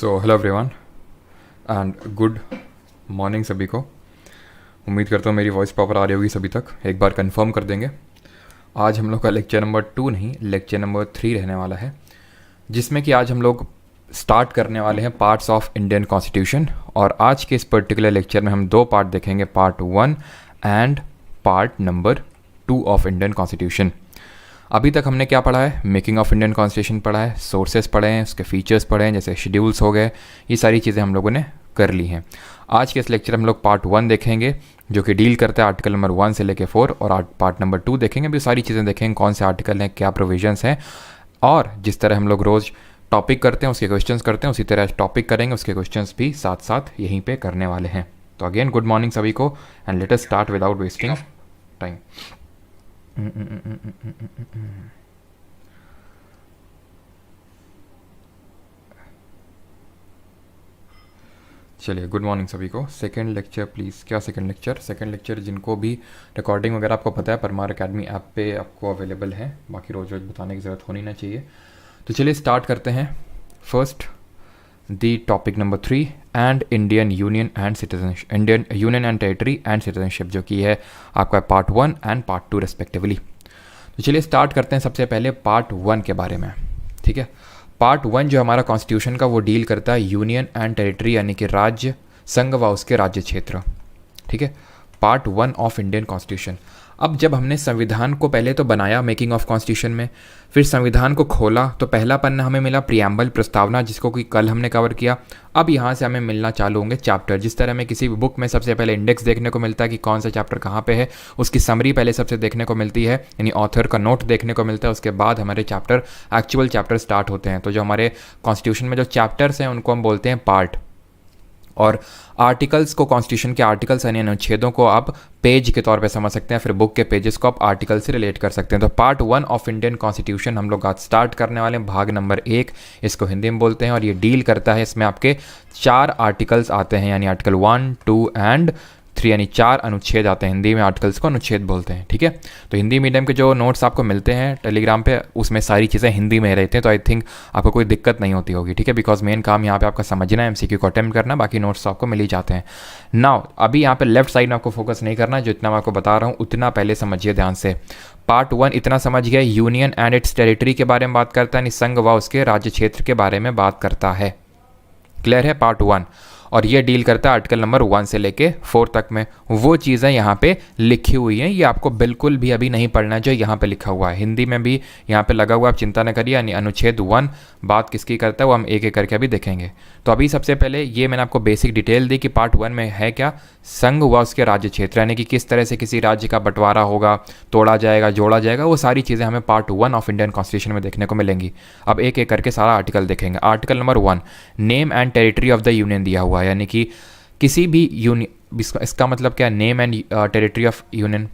So hello everyone and good morning सभी को। उम्मीद करता हूँ मेरी वॉइस प्रॉपर आ रही होगी सभी तक। एक बार कंफर्म कर देंगे। आज हम लोग का लेक्चर नंबर 2 नहीं, लेक्चर नंबर 3 रहने वाला है, जिसमें कि आज हम लोग स्टार्ट करने वाले हैं पार्ट्स ऑफ इंडियन कॉन्स्टिट्यूशन। और आज के इस पर्टिकुलर लेक्चर में हम 2 पार्ट देखेंगे, part 1 and part number 2 of Indian constitution. अभी तक हमने क्या पढ़ा है? मेकिंग ऑफ इंडियन कॉन्स्टिट्यूशन पढ़ा है, सोर्सेस पढ़े हैं, उसके फीचर्स पढ़े हैं, जैसे शेड्यूल्स हो गए, ये सारी चीज़ें हम लोगों ने कर ली हैं। आज के इस लेक्चर हम लोग पार्ट 1 देखेंगे, जो कि डील करता है आर्टिकल नंबर 1 से लेकर 4, और पार्ट नंबर 2 देखेंगे। भी सारी चीज़ें देखेंगे, कौन से आर्टिकल हैं, क्या प्रोविजंस हैं, और जिस तरह हम लोग रोज़ टॉपिक करते हैं उसके क्वेश्चंस करते हैं, उसी तरह टॉपिक करेंगे, उसके क्वेश्चंस भी साथ साथ यहीं पे करने वाले हैं। तो अगेन गुड मॉर्निंग सभी को, and let us start without wasting time. चलिए, गुड मॉर्निंग सभी को। Second lecture please. क्या सेकंड लेक्चर? सेकंड लेक्चर जिनको भी रिकॉर्डिंग वगैरह आपको पता है, परमार अकेडमी ऐप पे आपको अवेलेबल है, बाकी रोज़ रोज़ बताने की ज़रूरत होनी ना चाहिए। तो चलिए स्टार्ट करते हैं। First the topic number 3 and Indian union and citizenship, Indian union and territory and citizenship, जो कि है आपका पार्ट 1 एंड पार्ट 2 रेस्पेक्टिवली। तो चलिए स्टार्ट करते हैं सबसे पहले पार्ट 1 के बारे में। ठीक है, पार्ट 1 जो हमारा कॉन्स्टिट्यूशन का, वो डील करता है यूनियन एंड टेरिटरी, यानी कि राज्य, संघ व उसके राज्य क्षेत्र। ठीक है, पार्ट 1 ऑफ इंडियन कॉन्स्टिट्यूशन। अब जब हमने संविधान को पहले तो बनाया मेकिंग ऑफ कॉन्स्टिट्यूशन में, फिर संविधान को खोला तो पहला पन्ना हमें मिला प्रियम्बल, प्रस्तावना, जिसको कि कल हमने कवर किया। अब यहाँ से हमें मिलना चालू होंगे चैप्टर। जिस तरह में किसी भी बुक में सबसे पहले इंडेक्स देखने को मिलता है कि कौन सा चैप्टर कहाँ पे है, उसकी समरी पहले सबसे देखने को मिलती है, यानी ऑथर का नोट देखने को मिलता है। उसके बाद हमारे चैप्टर, एक्चुअल चैप्टर स्टार्ट होते हैं। तो जो हमारे कॉन्स्टिट्यूशन में जो चैप्टर्स हैं उनको हम बोलते हैं पार्ट। और आर्टिकल्स को, कॉन्स्टिट्यूशन के आर्टिकल्स यानी अनुच्छेदों को आप पेज के तौर पे समझ सकते हैं, फिर बुक के पेजेस को आप आर्टिकल से रिलेट कर सकते हैं। तो पार्ट 1 ऑफ इंडियन कॉन्स्टिट्यूशन हम लोग आज स्टार्ट करने वाले हैं। भाग नंबर 1 इसको हिंदी में बोलते हैं, और ये डील करता है, इसमें आपके 4 आर्टिकल्स आते हैं, यानी आर्टिकल 1, 2 एंड 3, यानी 4 अनुच्छेद आते हैं। हिंदी में आर्टिकल्स को अनुच्छेद बोलते हैं। ठीक है, तो हिंदी मीडियम के जो नोट्स आपको मिलते हैं टेलीग्राम पे, उसमें सारी चीज़ें हिंदी में रहते हैं, तो आई थिंक आपको कोई दिक्कत नहीं होती होगी। ठीक है, बिकॉज मेन काम यहाँ पे आपका समझना है, एमसीक्यू को अटेम्प्ट करना, बाकी नोट्स तो आपको मिल ही जाते हैं। नाउ अभी यहाँ पे लेफ्ट साइड में आपको फोकस नहीं करना, जितना मैं आपको बता रहा हूँ उतना पहले समझिए ध्यान से। पार्ट 1 इतना समझ गया, यूनियन एंड इट्स टेरिटरी के बारे में बात करता है, संघ व उसके राज्य क्षेत्र के बारे में बात करता है। क्लियर है? पार्ट 1। और ये डील करता है आर्टिकल नंबर 1 से लेके 4 तक में। वो चीज़ें यहाँ पे लिखी हुई हैं, ये आपको बिल्कुल भी अभी नहीं पढ़ना है जो यहाँ पे लिखा हुआ है। हिंदी में भी यहाँ पे लगा हुआ, आप चिंता न करिए। यानी अनुच्छेद 1 बात किसकी करता है, वो हम एक एक करके अभी देखेंगे। तो अभी सबसे पहले ये मैंने आपको बेसिक डिटेल दी कि पार्ट 1 में है क्या, संघ व उसके राज्य क्षेत्र, यानी कि किस तरह से किसी राज्य का बंटवारा होगा, तोड़ा जाएगा, जोड़ा जाएगा, वो सारी चीज़ें हमें पार्ट 1 ऑफ इंडियन कॉन्स्टिट्यूशन में देखने को मिलेंगी। अब एक एक करके सारा आर्टिकल देखेंगे। Article number 1, name and territory of the union दिया हुआ है, यानी कि किसी भी यूनियन, इसका मतलब क्या, name and territory of union.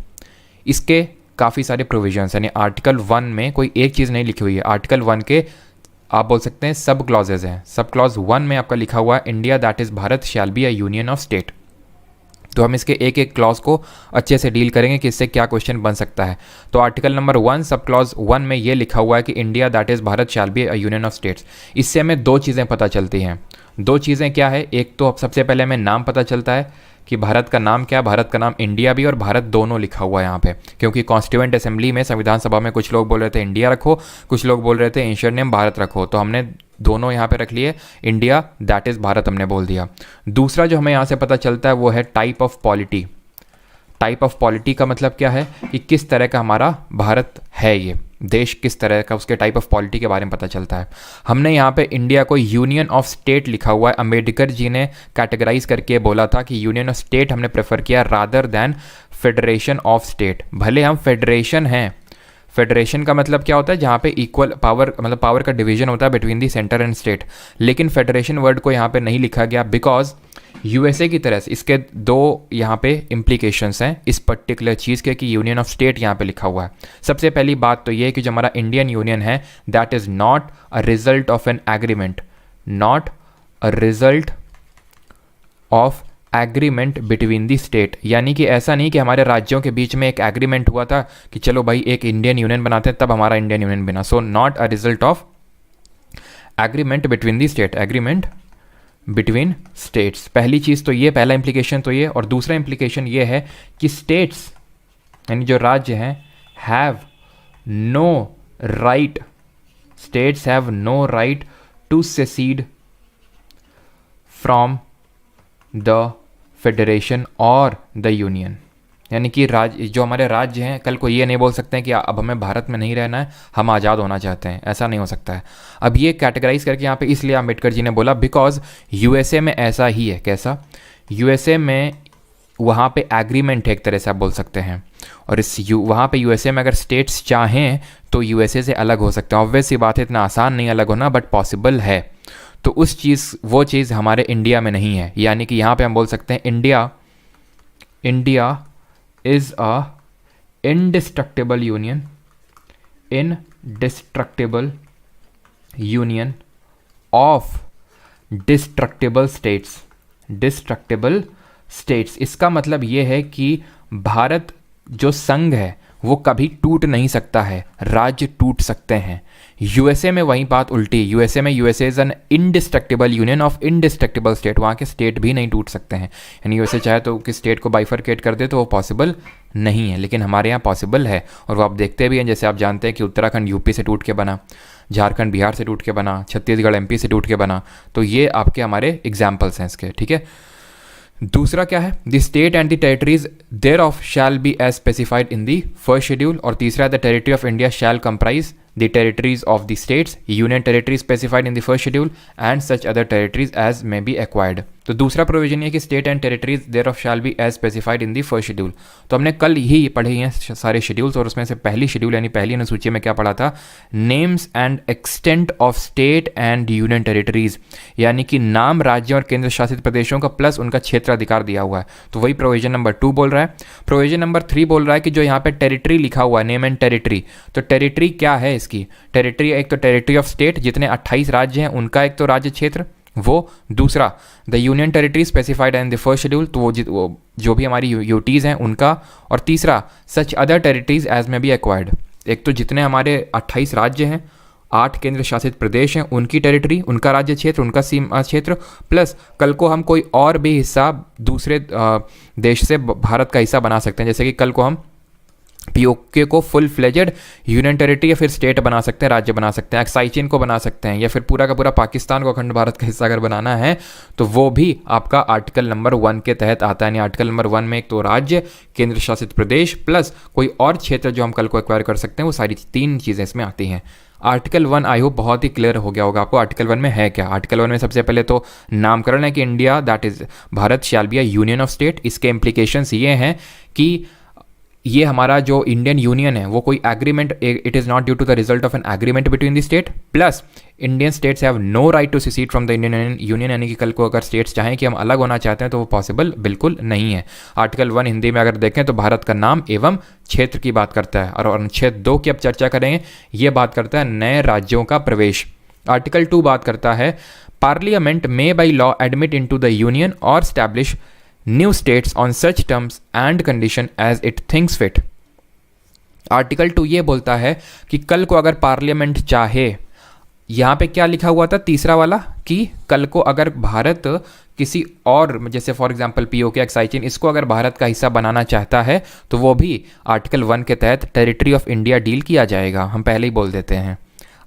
इसके काफ़ी सारे प्रोविजंस, यानी आर्टिकल 1 में कोई एक चीज़ नहीं लिखी हुई है। आर्टिकल 1 के आप बोल सकते हैं सब क्लॉजेज हैं। सब क्लॉज 1 में आपका लिखा हुआ है, India that is Bharat shall be a union of state. तो हम इसके एक एक क्लॉज को अच्छे से डील करेंगे कि इससे क्या क्वेश्चन बन सकता है। तो आर्टिकल नंबर 1 सब क्लॉज 1 में ये लिखा हुआ है कि India that is Bharat shall be a union of states. इससे हमें 2 चीज़ें पता चलती हैं। 2 चीज़ें क्या है? एक तो सबसे पहले हमें नाम पता चलता है कि भारत का नाम क्या है। भारत का नाम इंडिया भी और भारत दोनों लिखा हुआ है यहाँ पे, क्योंकि कॉन्स्टिट्यूएंट असेंबली में, संविधान सभा में कुछ लोग बोल रहे थे इंडिया रखो, कुछ लोग बोल रहे थे एंशिएंट नेम भारत रखो, तो हमने दोनों यहाँ पे रख लिए, इंडिया दैट इज़ भारत हमने बोल दिया। दूसरा जो हमें यहाँ से पता चलता है वो है type of polity. Type of polity का मतलब क्या है कि किस तरह का हमारा भारत है, ये देश किस तरह का, उसके टाइप ऑफ पॉलिटी के बारे में पता चलता है। हमने यहाँ पे इंडिया को यूनियन ऑफ स्टेट लिखा हुआ है। अंबेडकर जी ने कैटेगराइज करके बोला था कि यूनियन ऑफ स्टेट हमने प्रेफर किया rather than federation of state. भले हम फेडरेशन हैं, फेडरेशन का मतलब क्या होता है, जहाँ पे इक्वल पावर, मतलब पावर का डिवीजन होता है between the centre and state, लेकिन फेडरेशन वर्ड को यहाँ पे नहीं लिखा गया बिकॉज यूएसए की तरह से इसके 2 यहाँ पे इम्प्लीकेशंस हैं इस पर्टिकुलर चीज़ के, कि यूनियन ऑफ स्टेट यहाँ पे लिखा हुआ है। सबसे पहली बात तो ये है कि जो हमारा इंडियन यूनियन है that is not a result of an agreement, not a result of agreement between the state. यानी कि ऐसा नहीं कि हमारे राज्यों के बीच में एक एग्रीमेंट हुआ था कि चलो भाई एक इंडियन यूनियन बनाते हैं तब हमारा इंडियन यूनियन बना। So not a result of agreement between the state, agreement between states. पहली चीज़ तो ये, पहला इम्प्लीकेशन तो ये, और दूसरा इम्प्लीकेशन ये है कि स्टेट्स यानी जो राज्य हैं have no right, states have no right to secede from the federation और द यूनियन। यानी कि राज्य, जो हमारे राज्य हैं, कल को ये नहीं बोल सकते हैं कि अब हमें भारत में नहीं रहना है, हम आज़ाद होना चाहते हैं, ऐसा नहीं हो सकता है। अब ये कैटेगराइज करके यहाँ पे इसलिए अम्बेडकर जी ने बोला बिकॉज यूएसए में ऐसा ही है। कैसा? यूएसए में वहाँ पे एग्रीमेंट है एक तरह से आप बोल सकते हैं, और वहाँ पे यूएसए में अगर स्टेट्स चाहें तो यूएसए से अलग हो सकते हैं। ऑब्वियस सी बात है, इतना आसान नहीं अलग होना, बट पॉसिबल है। तो वो चीज़ हमारे इंडिया में नहीं है। यानी कि यहाँ पे हम बोल सकते हैं India is a indestructible union of destructible states। इसका मतलब ये है कि भारत जो संघ है वो कभी टूट नहीं सकता है, राज्य टूट सकते हैं। यूएसए में वही बात उल्टी, USA is an indestructible union of indestructible state, वहाँ के स्टेट भी नहीं टूट सकते हैं। यानी यूएसए चाहे तो कि स्टेट को बाइफरकेट कर दे तो वो पॉसिबल नहीं है, लेकिन हमारे यहाँ पॉसिबल है। और वो आप देखते भी हैं, जैसे आप जानते हैं कि उत्तराखंड यूपी से टूट के बना, झारखंड बिहार से टूट के बना, छत्तीसगढ़ एमपी से टूट के बना। तो ये आपके हमारे एग्जाम्पल्स हैं इसके, ठीक है। दूसरा क्या है? The state and the territories thereof shall be as specified in the first schedule. और तीसरा the territory of India shall comprise the territories of the states, union territories specified in the first schedule and such other territories as may be acquired। तो दूसरा provision ये कि state and territories thereof shall be as specified in the first schedule. तो हमने कल ही पढ़े हैं सारे शेड्यूल्स, और उसमें से पहली शेड्यूल यानी पहली अनुसूची में क्या पढ़ा था? Names and extent of state and union territories, यानी कि नाम राज्यों और केंद्र शासित प्रदेशों का प्लस उनका क्षेत्राधिकार दिया हुआ है। तो वही प्रोविजन नंबर 2 बोल रहा है। प्रोविजन नंबर 3 बोल रहा है कि जो यहाँ पे टेरिटरी लिखा हुआ है, नेम एंड टेरिटरी, तो टेरिटरी क्या है इसकी? टेरिटरी एक तो टेरिटरी ऑफ स्टेट, जितने 28 राज्य हैं उनका एक तो राज्य क्षेत्र वो, दूसरा the union territory specified in the first schedule, तो वो जो भी हमारी यूटीज़ हैं उनका, और तीसरा सच अदर टेरिटरीज एज में बी एक्वायर्ड, एक तो जितने हमारे 28 राज्य हैं, 8 केंद्र शासित प्रदेश हैं, उनकी टेरिटरी, उनका राज्य क्षेत्र, उनका सीमा क्षेत्र, प्लस कल को हम कोई और भी हिस्सा दूसरे देश से भारत का हिस्सा बना सकते हैं। जैसे कि कल को हम पीओके को फुल फ्लेजेड यूनियन टेरिटरी या फिर स्टेट बना सकते हैं, राज्य बना सकते हैं, एक्साइचिन को बना सकते हैं, या फिर पूरा का पूरा पाकिस्तान को अखंड भारत का हिस्सा अगर बनाना है तो वो भी आपका आर्टिकल नंबर 1 के तहत आता है। यानी आर्टिकल नंबर 1 में एक तो राज्य, केंद्र शासित प्रदेश प्लस कोई और क्षेत्र जो हम कल को एक्वायर कर सकते हैं, वो सारी 3 चीज़ें इसमें आती हैं। आर्टिकल 1 आई होप बहुत ही क्लियर हो गया होगा आपको। आर्टिकल 1 में है क्या? आर्टिकल 1 में सबसे पहले तो नामकरण है कि India that is Bharat shall be a union of state. इसके इम्प्लीकेशंस ये हैं कि ये हमारा जो इंडियन यूनियन है वो कोई agreement, it is not due to the result of an agreement between the state, plus Indian states have no right to secede from the Indian union. यानी कि कल को अगर स्टेट्स चाहें कि हम अलग होना चाहते हैं तो वो पॉसिबल बिल्कुल नहीं है। आर्टिकल 1 हिंदी में अगर देखें तो भारत का नाम एवं क्षेत्र की बात करता है, और अनुच्छेद 2 की अब चर्चा करेंगे, ये बात करता है नए राज्यों का प्रवेश। आर्टिकल 2 बात करता है parliament may by law admit into the union और establish new states on such terms and condition as it thinks fit. Article 2 ये बोलता है कि कल को अगर पार्लियामेंट चाहे, यहाँ पे क्या लिखा हुआ था तीसरा वाला, कि कल को अगर भारत किसी और, जैसे फॉर एग्जांपल पीओके, एक्साइचिन, इसको अगर भारत का हिस्सा बनाना चाहता है तो वो भी आर्टिकल 1 के तहत टेरिटरी ऑफ इंडिया डील किया जाएगा। हम पहले ही बोल देते हैं।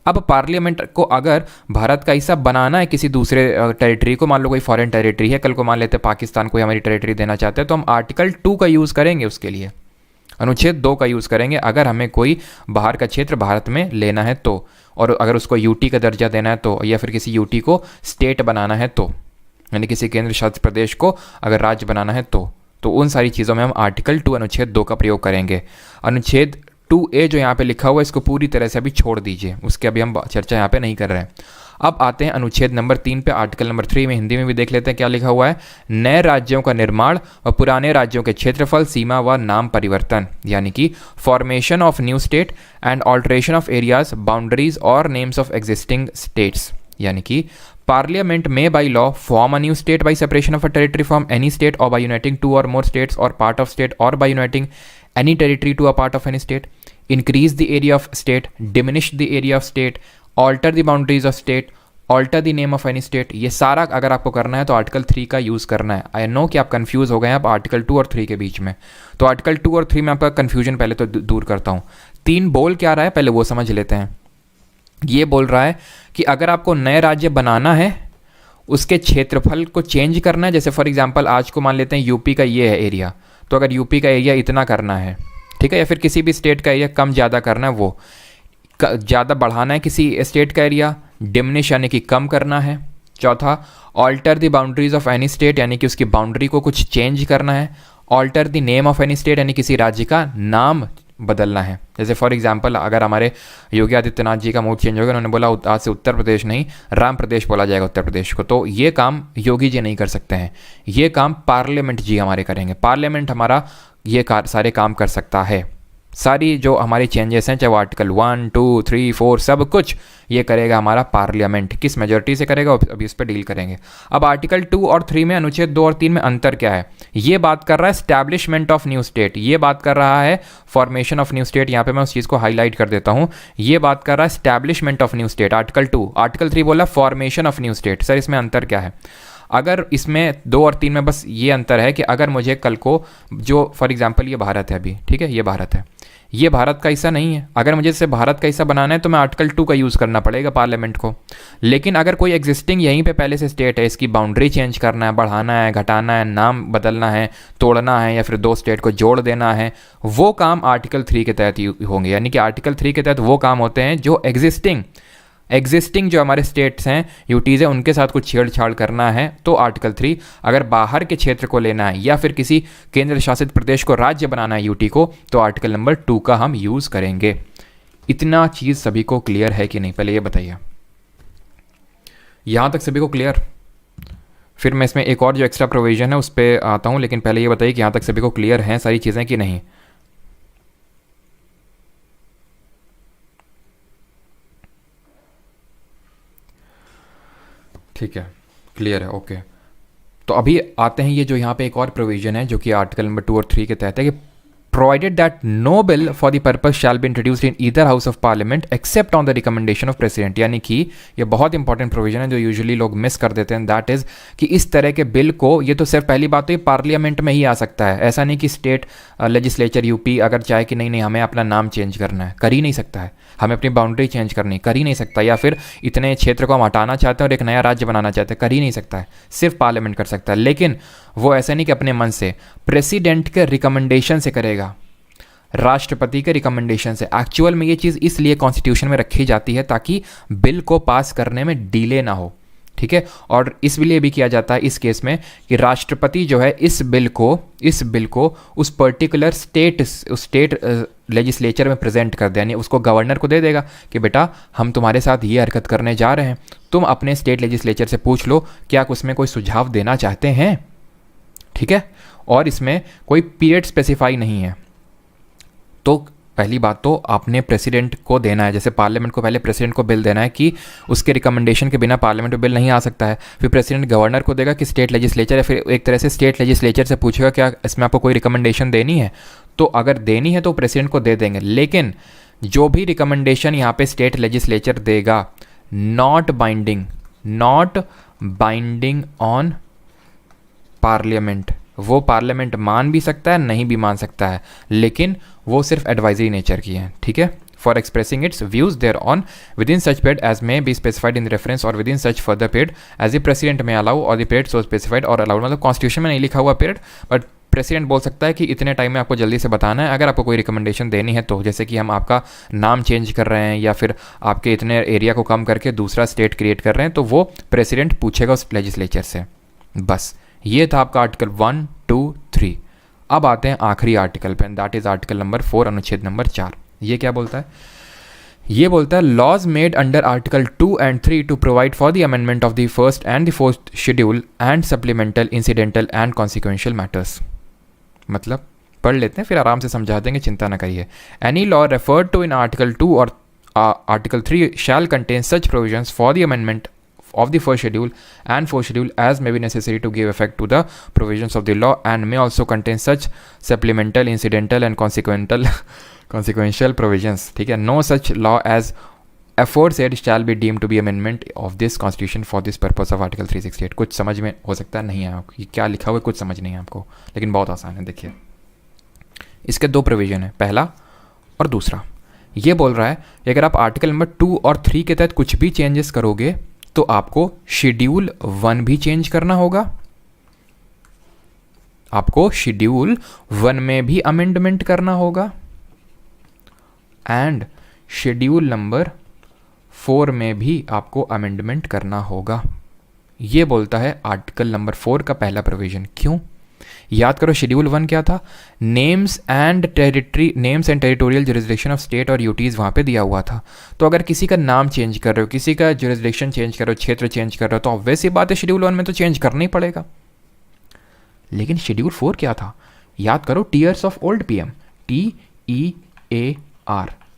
अब पार्लियामेंट को अगर भारत का हिस्सा बनाना है किसी दूसरे टेरिटरी को, मान लो कोई फॉरेन टेरिटरी है, कल को मान लेते हैं पाकिस्तान को हमारी टेरिटरी देना चाहते हैं, तो हम आर्टिकल 2 का यूज़ करेंगे उसके लिए, अनुच्छेद 2 का यूज़ करेंगे अगर हमें कोई बाहर का क्षेत्र भारत में लेना है तो, और अगर उसको यूटी का दर्जा देना है तो, या फिर किसी यूटी को स्टेट बनाना है तो, यानी किसी केंद्र शासित प्रदेश को अगर राज्य बनाना है तो उन सारी चीज़ों में हम आर्टिकल 2 अनुच्छेद 2 का प्रयोग करेंगे। अनुच्छेद 2A जो यहाँ पे लिखा हुआ है इसको पूरी तरह से अभी छोड़ दीजिए, उसके अभी हम चर्चा यहाँ पे नहीं कर रहे हैं। अब आते हैं अनुच्छेद नंबर 3 पे। आर्टिकल नंबर 3 में हिंदी में भी देख लेते हैं क्या लिखा हुआ है। नए राज्यों का निर्माण और पुराने राज्यों के क्षेत्रफल, सीमा व नाम परिवर्तन, यानी कि formation of new state and alteration of areas, boundaries और नेम्स ऑफ एग्जिस्टिंग स्टेट्स। यानी कि पार्लियामेंट में by law form a new state by separation of a territory from any state और बाई यूनाइटिंग 2 और मोर स्टेट्स और part of state और by uniting any territory to a part of any state, increase the area of state, diminish the area of state, alter the boundaries of state, alter the name of any state, ये सारा अगर आपको करना है तो article 3 का use करना है। आई नो कि आप कंफ्यूज हो गए हैं आप आर्टिकल 2 और 3 के बीच में, तो आर्टिकल 2 और 3 में आपका कंफ्यूजन पहले तो दूर करता हूँ। 3 बोल क्या रहा है पहले वो समझ लेते हैं। ये बोल रहा है कि अगर आपको नए राज्य बनाना है, उसके क्षेत्रफल को चेंज करना है, जैसे फॉर एग्जांपल आज को मान लेते हैं यूपी का ये है एरिया, तो अगर यूपी का एरिया इतना करना है, ठीक है, या फिर किसी भी स्टेट का एरिया कम ज़्यादा करना है, वो ज़्यादा बढ़ाना है किसी स्टेट का एरिया, डिमिनिश यानी कि कम करना है। चौथा, alter the boundaries of any state, यानी कि उसकी बाउंड्री को कुछ चेंज करना है। Alter the name of any state, यानी किसी राज्य का नाम बदलना है। जैसे फॉर एग्जांपल अगर हमारे योगी आदित्यनाथ जी का मूड चेंज हो गया, उन्होंने बोला आज से उत्तर प्रदेश नहीं राम प्रदेश बोला जाएगा उत्तर प्रदेश को, तो ये काम योगी जी नहीं कर सकते हैं, ये काम पार्लियामेंट जी हमारे करेंगे। पार्लियामेंट हमारा ये सारे काम कर सकता है। सारी जो हमारी चेंजेस हैं, चाहे वो आर्टिकल 1, 2, 3, 4 सब कुछ ये करेगा हमारा पार्लियामेंट। किस मेजोरिटी से करेगा अभी इस पर डील करेंगे। अब आर्टिकल 2 और 3 में, अनुच्छेद 2 और 3 में अंतर क्या है? ये बात कर रहा है स्टैब्लिशमेंट ऑफ न्यू स्टेट, ये बात कर रहा है फॉर्मेशन ऑफ न्यू स्टेट। यहाँ पे मैं उस चीज़ को हाईलाइट कर देता हूँ, ये बात कर रहा है establishment of new state article 2। Article 3 बोला formation of new state. Sir इसमें अंतर क्या है? अगर इसमें 2 और 3 में बस ये अंतर है कि अगर मुझे कल को, जो फॉर एग्जांपल ये भारत है अभी, ठीक है, ये भारत है, ये भारत का हिस्सा नहीं है, अगर मुझे इसे भारत का हिस्सा बनाना है तो मैं आर्टिकल 2 का यूज़ करना पड़ेगा पार्लियामेंट को। लेकिन अगर कोई एग्जिस्टिंग यहीं पे पहले से स्टेट है, इसकी बाउंड्री चेंज करना है, बढ़ाना है, घटाना है, नाम बदलना है, तोड़ना है, या फिर 2 स्टेट को जोड़ देना है, वो काम आर्टिकल 3 के तहत होंगे। यानी कि आर्टिकल 3 के तहत वो काम होते हैं जो एग्जिस्टिंग जो हमारे स्टेट्स हैं, यूटीज़ हैं, उनके साथ कुछ छेड़छाड़ करना है तो आर्टिकल 3। अगर बाहर के क्षेत्र को लेना है या फिर किसी केंद्र शासित प्रदेश को राज्य बनाना है यूटी को, तो आर्टिकल नंबर 2 का हम यूज़ करेंगे। इतना चीज़ सभी को क्लियर है कि नहीं, पहले ये बताइए। यहाँ तक सभी को क्लियर? फिर मैं इसमें एक और जो एक्स्ट्रा प्रोविजन है उस पर आता हूँ, लेकिन पहले ये बताइए कि यहाँ तक सभी को क्लियर हैं सारी चीज़ें कि नहीं। ठीक है, क्लियर है, ओके। तो अभी आते हैं ये जो यहाँ पे एक और प्रोविजन है जो कि आर्टिकल नंबर 2 और 3 के तहत है कि provided that no bill for the purpose shall be introduced in either house of parliament except on the recommendation of president. यानी कि ये बहुत इंपॉर्टेंट प्रोविजन है जो यूजुअली लोग मिस कर देते हैं। दैट इज़ कि इस तरह के बिल को, ये तो सिर्फ पहली बात तो ये पार्लियामेंट में ही आ सकता है, ऐसा नहीं कि स्टेट लेजिस्लेचर यूपी अगर चाहे कि नहीं हमें अपना नाम चेंज करना है, कर ही नहीं सकता है, हमें अपनी बाउंड्री चेंज करनी कर ही नहीं सकता, या फिर इतने क्षेत्र को हम हटाना चाहते हैं और एक नया राज्य बनाना चाहते हैं, कर ही नहीं सकता है, सिर्फ पार्लियामेंट कर सकता है। लेकिन वो ऐसा नहीं कि अपने मन से, प्रेसिडेंट के रिकमेंडेशन से करेगा, राष्ट्रपति के रिकमेंडेशन से। एक्चुअल में ये चीज़ इसलिए कॉन्स्टिट्यूशन में रखी जाती है ताकि बिल को पास करने में डिले ना हो, ठीक है। और इसलिए भी किया जाता है इस केस में कि राष्ट्रपति जो है इस बिल को उस पर्टिकुलर स्टेट लेजिस्लेचर में प्रेजेंट कर दे, यानी उसको गवर्नर को दे देगा कि बेटा हम तुम्हारे साथ ये हरकत करने जा रहे हैं, तुम अपने स्टेट लेजिस्लेचर से पूछ लो क्या उसमें कोई सुझाव देना चाहते हैं, ठीक है। और इसमें कोई पीरियड स्पेसिफाई नहीं है। तो पहली बात तो आपने प्रेसिडेंट को देना है, जैसे पार्लियामेंट को पहले प्रेसिडेंट को बिल देना है कि उसके रिकमेंडेशन के बिना पार्लियामेंट में बिल नहीं आ सकता है। फिर प्रेसिडेंट गवर्नर को देगा कि स्टेट लेजिस्लेचर, या फिर एक तरह से स्टेट लेजिस्लेचर से पूछेगा क्या इसमें आपको कोई रिकमेंडेशन देनी है, तो अगर देनी है तो प्रेसिडेंट को दे देंगे। लेकिन जो भी रिकमेंडेशन यहाँ पे स्टेट लेजिस्लेचर देगा, नॉट बाइंडिंग ऑन पार्लियामेंट, वो पार्लियामेंट मान भी सकता है नहीं भी मान सकता है, लेकिन वो सिर्फ एडवाइजरी नेचर की है, ठीक है। For expressing its views there on within such period as may be specified in reference or within such further period as a president may allow or the period so specified or allowed. मतलब constitution में नहीं लिखा हुआ period, but president बोल सकता है कि इतने टाइम में आपको जल्दी से बताना है। अगर आपको कोई रिकमेंडेशन देनी है तो, जैसे कि हम आपका नाम चेंज कर रहे हैं या फिर आपके इतने एरिया को कम करके दूसरा स्टेट क्रिएट कर रहे हैं, तो वो प्रेसिडेंट पूछेगा उस लेजिस्लेचर से। बस ये था आपका आर्टिकल 1, 2, 3। अब आते हैं आखिरी आर्टिकल पे, दैट इज आर्टिकल नंबर 4 अनुच्छेद नंबर 4। ये क्या बोलता है? ये बोलता है laws made under article 2 and 3 to provide for the amendment of the first and the fourth schedule and supplemental incidental and consequential matters. मतलब पढ़ लेते हैं फिर आराम से समझा देंगे, चिंता ना करिए। Any law referred to in article 2 और article 3 shall contain such provisions for the amendment of the first schedule and fourth schedule as may be necessary to give effect to the provisions of the law and may also contain such supplemental, incidental and consequential provisions, ठीक है। No such law as aforesaid shall be deemed to be amendment of this constitution for this purpose of article 368। कुछ समझ में हो सकता है नहीं है आपको, ये क्या लिखा हुआ है कुछ समझ नहीं है आपको, लेकिन बहुत आसान है। देखिए इसके दो प्रोविज़न है, पहला और दूसरा। ये बोल रहा है कि अगर आप आर्टिकल नंबर 2 और 3 के तहत कुछ भी चेंजेस करोगे तो आपको शेड्यूल 1 भी चेंज करना होगा, आपको शेड्यूल 1 में भी अमेंडमेंट करना होगा, एंड शेड्यूल नंबर 4 में भी आपको अमेंडमेंट करना होगा। ये बोलता है आर्टिकल नंबर 4 का पहला प्रोविजन। क्यों? याद करो शेड्यूल 1 क्या था? Names and territorial jurisdiction of state और यूटीज़ वहाँ पे दिया हुआ था। तो अगर किसी का नाम चेंज कर रहे हो, किसी का जुरिसडिक्शन चेंज कर रहे हो, क्षेत्र चेंज कर रहे हो, तो ऑब्वियस ही बात है शेड्यूल 1 में तो चेंज करना ही पड़ेगा। लेकिन शेड्यूल 4 क्या था? याद करो, tears of old PM, TEAR,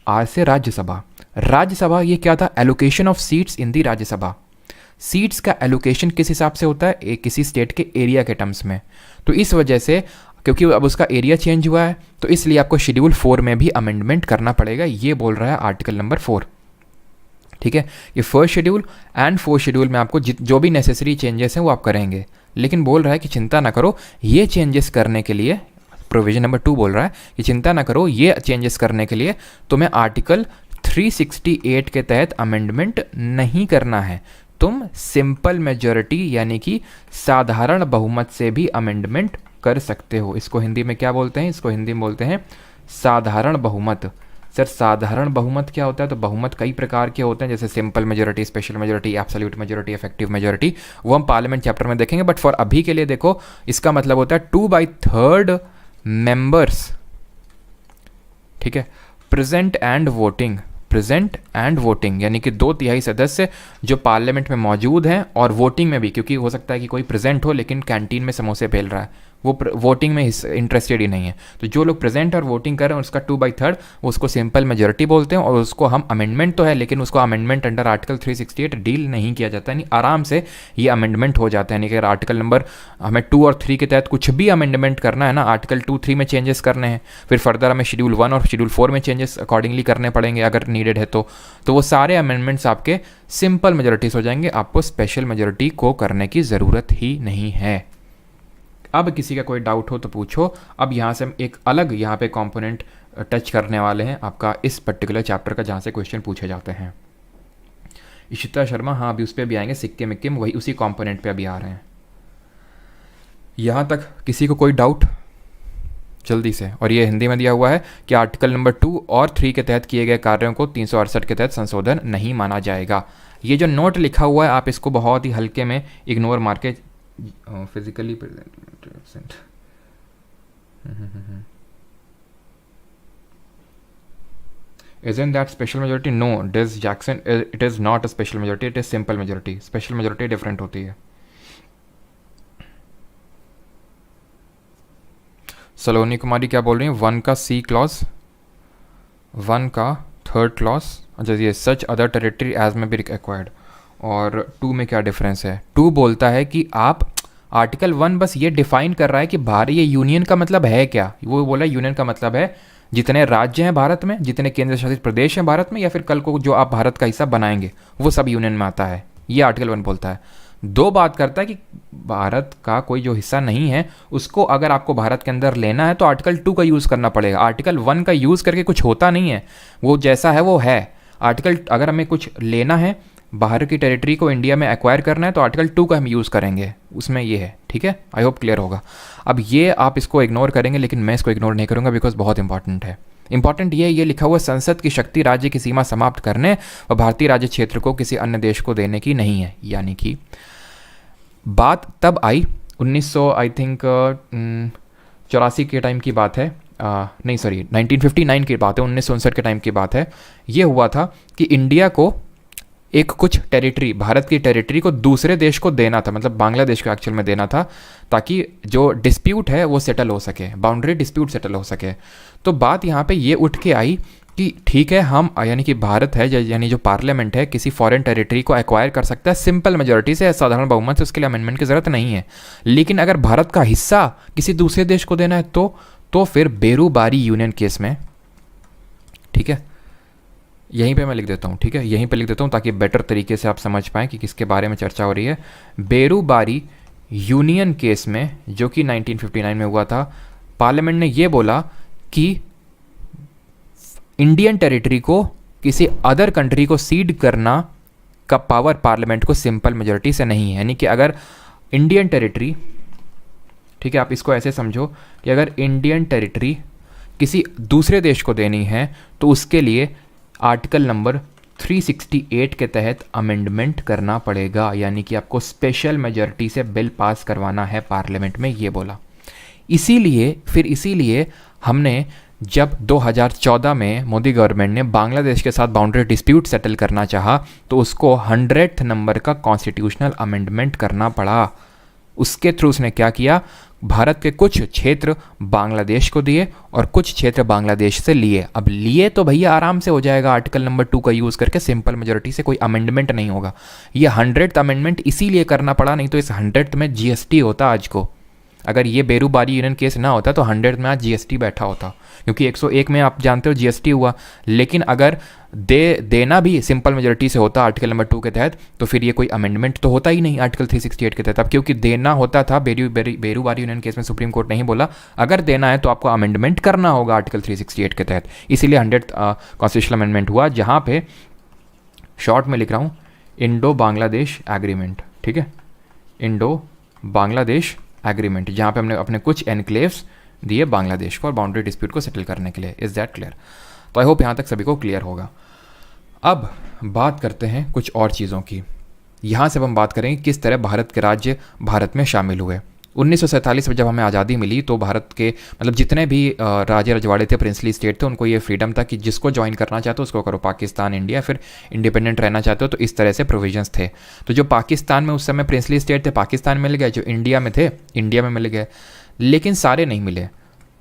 R से राज्यसभा। राज्यसभा ये क्या था? Allocation of seats in the Rajya Sabha. Seats का एलोकेशन किस हिसाब से होता है? किसी स्टेट के एरिया के टर्म्स में। तो इस वजह से क्योंकि अब उसका एरिया चेंज हुआ है तो इसलिए आपको शेड्यूल 4 में भी अमेंडमेंट करना पड़ेगा। ये बोल रहा है आर्टिकल नंबर 4। ठीक है, ये first schedule and fourth schedule में आपको जो भी नेसेसरी चेंजेस हैं वो आप करेंगे। लेकिन बोल रहा है कि चिंता ना करो, ये चेंजेस करने के लिए प्रोविजन नंबर 2 बोल रहा है कि चिंता ना करो, ये चेंजेस करने के लिए तुम्हें आर्टिकल 368 के तहत अमेंडमेंट नहीं करना है, तुम सिंपल मेजॉरिटी यानी कि साधारण बहुमत से भी अमेंडमेंट कर सकते हो। इसको हिंदी में क्या बोलते हैं? इसको हिंदी में बोलते हैं साधारण बहुमत। सर साधारण बहुमत क्या होता है? तो बहुमत कई प्रकार के होते हैं, जैसे simple majority, special majority, absolute majority, effective majority, वो हम पार्लियामेंट चैप्टर में देखेंगे। बट फॉर अभी के लिए देखो, इसका मतलब होता है 2/3 मेंबर्स, ठीक है, present and voting. Present and voting यानी कि 2/3 सदस्य जो पार्लियामेंट में मौजूद हैं और वोटिंग में भी, क्योंकि हो सकता है कि कोई प्रेजेंट हो लेकिन कैंटीन में समोसे बेल रहा है, वो वोटिंग में इंटरेस्टेड ही नहीं है। तो जो लोग प्रेजेंट और वोटिंग कर रहे हैं उसका 2/3 उसको सिंपल मेजॉरिटी बोलते हैं। और उसको हम अमेंडमेंट तो है लेकिन उसको अमेंडमेंट अंडर आर्टिकल 368 डील नहीं किया जाता, यानी आराम से ये अमेंडमेंट हो जाता है। यानी कि अगर आर्टिकल नंबर हमें 2 और 3 के तहत कुछ भी अमेंडमेंट करना है ना, आर्टिकल 2, 3 में चेंजेस करने हैं, फिर फर्दर हमें शेड्यूल 1 और शेड्यूल 4 में चेंजेस अकॉर्डिंगली करने पड़ेंगे अगर नीडेड है तो वो सारे अमेंडमेंट्स आपके सिंपल मेजॉरिटीज हो जाएंगे, आपको स्पेशल मेजॉरिटी को करने की ज़रूरत ही नहीं है। अब किसी का कोई डाउट हो तो पूछो। अब यहाँ से हम एक अलग यहाँ पे कंपोनेंट टच करने वाले हैं आपका इस पर्टिकुलर चैप्टर का, जहाँ से क्वेश्चन पूछे जाते हैं। इशिता शर्मा, हाँ अभी उस पर भी आएंगे, सिक्के मिक्के वही उसी कंपोनेंट पे अभी आ रहे हैं। यहाँ तक किसी को कोई डाउट? जल्दी से। और ये हिंदी में दिया हुआ है कि आर्टिकल नंबर 2 और 3 के तहत किए गए कार्यों को 368 के तहत संशोधन नहीं माना जाएगा। ये जो नोट लिखा हुआ है आप इसको बहुत ही हल्के में इग्नोर मार के physically present Isn't that special majority? No, Des Jackson, it is not a special majority, it is simple majority. Special majority different होती है। सलोनी कुमारी क्या बोल रही हैं? 1 का C क्लॉज, 1 का 3rd क्लॉज, अच्छा ये सच अदर टेरिटरी एज में भी एक्वायर्ड। और 2 में क्या डिफरेंस है? 2 बोलता है कि आप आर्टिकल 1 बस ये डिफाइन कर रहा है कि भारतीय यूनियन का मतलब है क्या। वो बोला यूनियन का मतलब है जितने राज्य हैं भारत में, जितने केंद्र शासित प्रदेश हैं भारत में, या फिर कल को जो आप भारत का हिस्सा बनाएंगे वो सब यूनियन में आता है। ये आर्टिकल 1 बोलता है। 2 बात करता है कि भारत का कोई जो हिस्सा नहीं है उसको अगर आपको भारत के अंदर लेना है तो आर्टिकल 2 का यूज़ करना पड़ेगा। आर्टिकल 1 का यूज़ करके कुछ होता नहीं है, वो जैसा है वो है। आर्टिकल अगर हमें कुछ लेना है, बाहर की टेरिटरी को इंडिया में एक्वायर करना है तो आर्टिकल 2 का हम यूज़ करेंगे, उसमें ये है। ठीक है, आई होप क्लियर होगा। अब ये आप इसको इग्नोर करेंगे लेकिन मैं इसको इग्नोर नहीं करूँगा बिकॉज बहुत इंपॉर्टेंट है। इंपॉर्टेंट ये लिखा हुआ संसद की शक्ति राज्य की सीमा समाप्त करने व भारतीय राज्य क्षेत्र को किसी अन्य देश को देने की नहीं है। यानी कि बात तब आई 1900 आई थिंक 84 के टाइम की बात है, नहीं सॉरी 1959 की बात है, 1959 के टाइम की बात है। ये हुआ था कि इंडिया को एक कुछ टेरिटरी, भारत की टेरिटरी को दूसरे देश को देना था, मतलब बांग्लादेश को एक्चुअल में देना था, ताकि जो डिस्प्यूट है वो सेटल हो सके, बाउंड्री डिस्प्यूट सेटल हो सके। तो बात यहाँ पे ये उठ के आई कि ठीक है हम यानी कि भारत है यानी जो पार्लियामेंट है किसी फॉरेन टेरिटरी को एक्वायर कर सकता है सिंपल मेजॉरिटी से, साधारण बहुमत से, उसके लिए अमेंडमेंट की ज़रूरत नहीं है। लेकिन अगर भारत का हिस्सा किसी दूसरे देश को देना है तो फिर बेरूबारी यूनियन केस में, ठीक है, यहीं पे मैं लिख देता हूँ, ठीक है, यहीं पे लिख देता हूँ ताकि बेटर तरीके से आप समझ पाएँ कि किसके बारे में चर्चा हो रही है। बेरूबारी यूनियन केस में, जो कि 1959 में हुआ था, पार्लियामेंट ने ये बोला कि इंडियन टेरिटरी को किसी अदर कंट्री को सीड करना का पावर पार्लियामेंट को सिंपल मेजोरिटी से नहीं है। यानी कि अगर इंडियन टेरिटरी, ठीक है, आप इसको ऐसे समझो कि अगर इंडियन टेरिटरी किसी दूसरे देश को देनी है तो उसके लिए आर्टिकल नंबर 368 के तहत अमेंडमेंट करना पड़ेगा, यानी कि आपको स्पेशल मेजॉरिटी से बिल पास करवाना है पार्लियामेंट में, ये बोला। इसीलिए हमने जब 2014 में मोदी गवर्नमेंट ने बांग्लादेश के साथ बाउंड्री डिस्प्यूट सेटल करना चाहा तो उसको 100th नंबर का कॉन्स्टिट्यूशनल अमेंडमेंट करना पड़ा। उसके थ्रू उसने क्या किया, भारत के कुछ क्षेत्र बांग्लादेश को दिए और कुछ क्षेत्र बांग्लादेश से लिए। अब लिए तो भैया आराम से हो जाएगा, आर्टिकल नंबर 2 का यूज़ करके सिंपल मेजॉरिटी से, कोई अमेंडमेंट नहीं होगा। ये 100th अमेंडमेंट इसीलिए करना पड़ा, नहीं तो इस 100th में जीएसटी होता आज को। अगर ये बेरूबारी यूनियन केस ना होता तो 100th में आज जीएसटी बैठा होता, क्योंकि 101 में आप जानते हो जीएसटी हुआ। लेकिन अगर देना भी सिंपल मेजॉरिटी से होता आर्टिकल नंबर 2 के तहत, तो फिर ये कोई अमेंडमेंट तो होता ही नहीं आर्टिकल 368 के तहत। अब क्योंकि देना होता था, बेरूबारी यूनियन केस में सुप्रीम कोर्ट नहीं बोला अगर देना है तो आपको अमेंडमेंट करना होगा आर्टिकल 368 के तहत, इसीलिए 100th कॉन्स्टिट्यूशनल अमेंडमेंट हुआ, जहाँ पे शॉर्ट में लिख रहा हूँ इंडो बांग्लादेश एग्रीमेंट, ठीक है, इंडो बांग्लादेश एग्रीमेंट, जहाँ पे हमने अपने कुछ एनक्लेव्स दिए बांग्लादेश को और बाउंड्री डिस्प्यूट को सेटल करने के लिए। Is that clear? तो आई होप यहाँ तक सभी को क्लियर होगा। अब बात करते हैं कुछ और चीज़ों की। यहाँ से हम बात करेंगे किस तरह भारत के राज्य भारत में शामिल हुए। 1947 में जब हमें आज़ादी मिली तो भारत के मतलब जितने भी राज्य रजवाड़े थे, प्रिंसली स्टेट थे, उनको ये फ्रीडम था कि जिसको ज्वाइन करना चाहते हो उसको करो, पाकिस्तान, इंडिया, फिर इंडिपेंडेंट रहना चाहते हो तो इस तरह से प्रोविजंस थे। तो जो पाकिस्तान में उस समय प्रिंसली स्टेट थे पाकिस्तान मिल गए, जो इंडिया में थे इंडिया में मिल गए, लेकिन सारे नहीं मिले।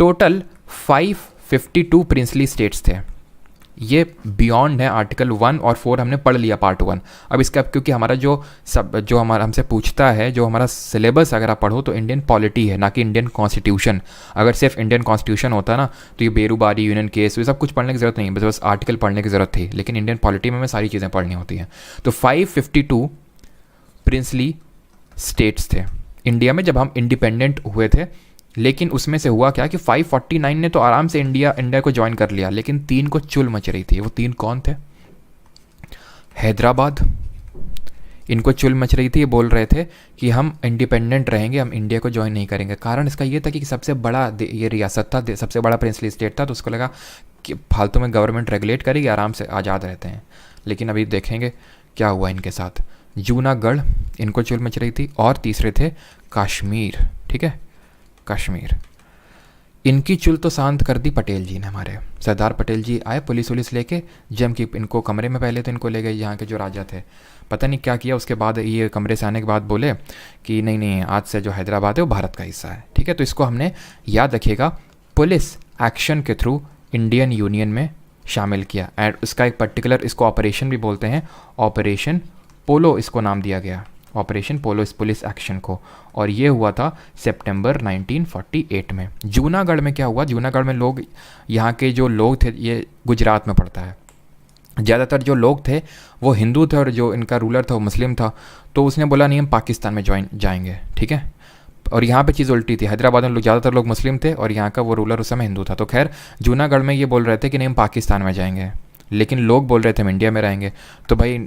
टोटल 552 प्रिंसली स्टेट्स थे। ये बियॉन्ड है आर्टिकल 1 और 4 हमने पढ़ लिया पार्ट 1। अब इसका क्योंकि हमारा जो हमारा हमसे पूछता है, जो हमारा सिलेबस अगर आप पढ़ो तो इंडियन पॉलिटी है ना कि इंडियन कॉन्स्टिट्यूशन। अगर सिर्फ इंडियन कॉन्स्टिट्यूशन होता ना तो ये बेरूबारी यूनियन केस ये सब कुछ पढ़ने की ज़रूरत नहीं, बस आर्टिकल पढ़ने की ज़रूरत थी। लेकिन इंडियन पॉलिटी में सारी चीज़ें पढ़नी होती हैं। तो 552 प्रिंसली स्टेट्स थे इंडिया में जब हम इंडिपेंडेंट हुए थे। लेकिन उसमें से हुआ क्या कि 549 ने तो आराम से इंडिया को ज्वाइन कर लिया, लेकिन 3 को चुल मच रही थी। वो 3 कौन थे? हैदराबाद, इनको चुल मच रही थी, ये बोल रहे थे कि हम इंडिपेंडेंट रहेंगे, हम इंडिया को ज्वाइन नहीं करेंगे। कारण इसका ये था कि सबसे बड़ा ये रियासत था, सबसे बड़ा प्रिंसली स्टेट था, तो उसको लगा कि फालतू में गवर्नमेंट रेगुलेट करेगी, आराम से आज़ाद रहते हैं। लेकिन अभी देखेंगे क्या हुआ इनके साथ। जूनागढ़, इनको चुल मच रही थी, और तीसरे थे कश्मीर, ठीक है, कश्मीर। इनकी चुल तो शांत कर दी पटेल जी ने, हमारे सरदार पटेल जी आए पुलिस वुलिस लेके, जम की इनको कमरे में पहले तो इनको ले गए यहाँ के जो राजा थे, पता नहीं क्या किया। उसके बाद ये कमरे से आने के बाद बोले कि नहीं नहीं, आज से जो हैदराबाद है वो भारत का हिस्सा है, ठीक है। तो इसको हमने याद रखिएगा, पुलिस एक्शन के थ्रू इंडियन यूनियन में शामिल किया। एंड उसका एक पर्टिकुलर, इसको ऑपरेशन भी बोलते हैं, ऑपरेशन पोलो इसको नाम दिया गया, ऑपरेशन पोलो इस पुलिस एक्शन को। और ये हुआ था सितंबर 1948 में। जूनागढ़ में क्या हुआ, जूनागढ़ में लोग, यहाँ के जो लोग थे, ये गुजरात में पड़ता है, ज़्यादातर जो लोग थे वो हिंदू थे और जो इनका रूलर था वो मुस्लिम था। तो उसने बोला नहीं हम पाकिस्तान में ज्वाइन जाएंगे, ठीक है। और यहाँ पे चीज़ उल्टी थी, हैदराबाद में ज़्यादातर लोग मुस्लिम थे और यहाँ का वो रूलर उस समय हिंदू था। तो खैर जूनागढ़ में ये बोल रहे थे कि नहीं हम पाकिस्तान में जाएंगे, लेकिन लोग बोल रहे थे हम इंडिया में रहेंगे। तो भाई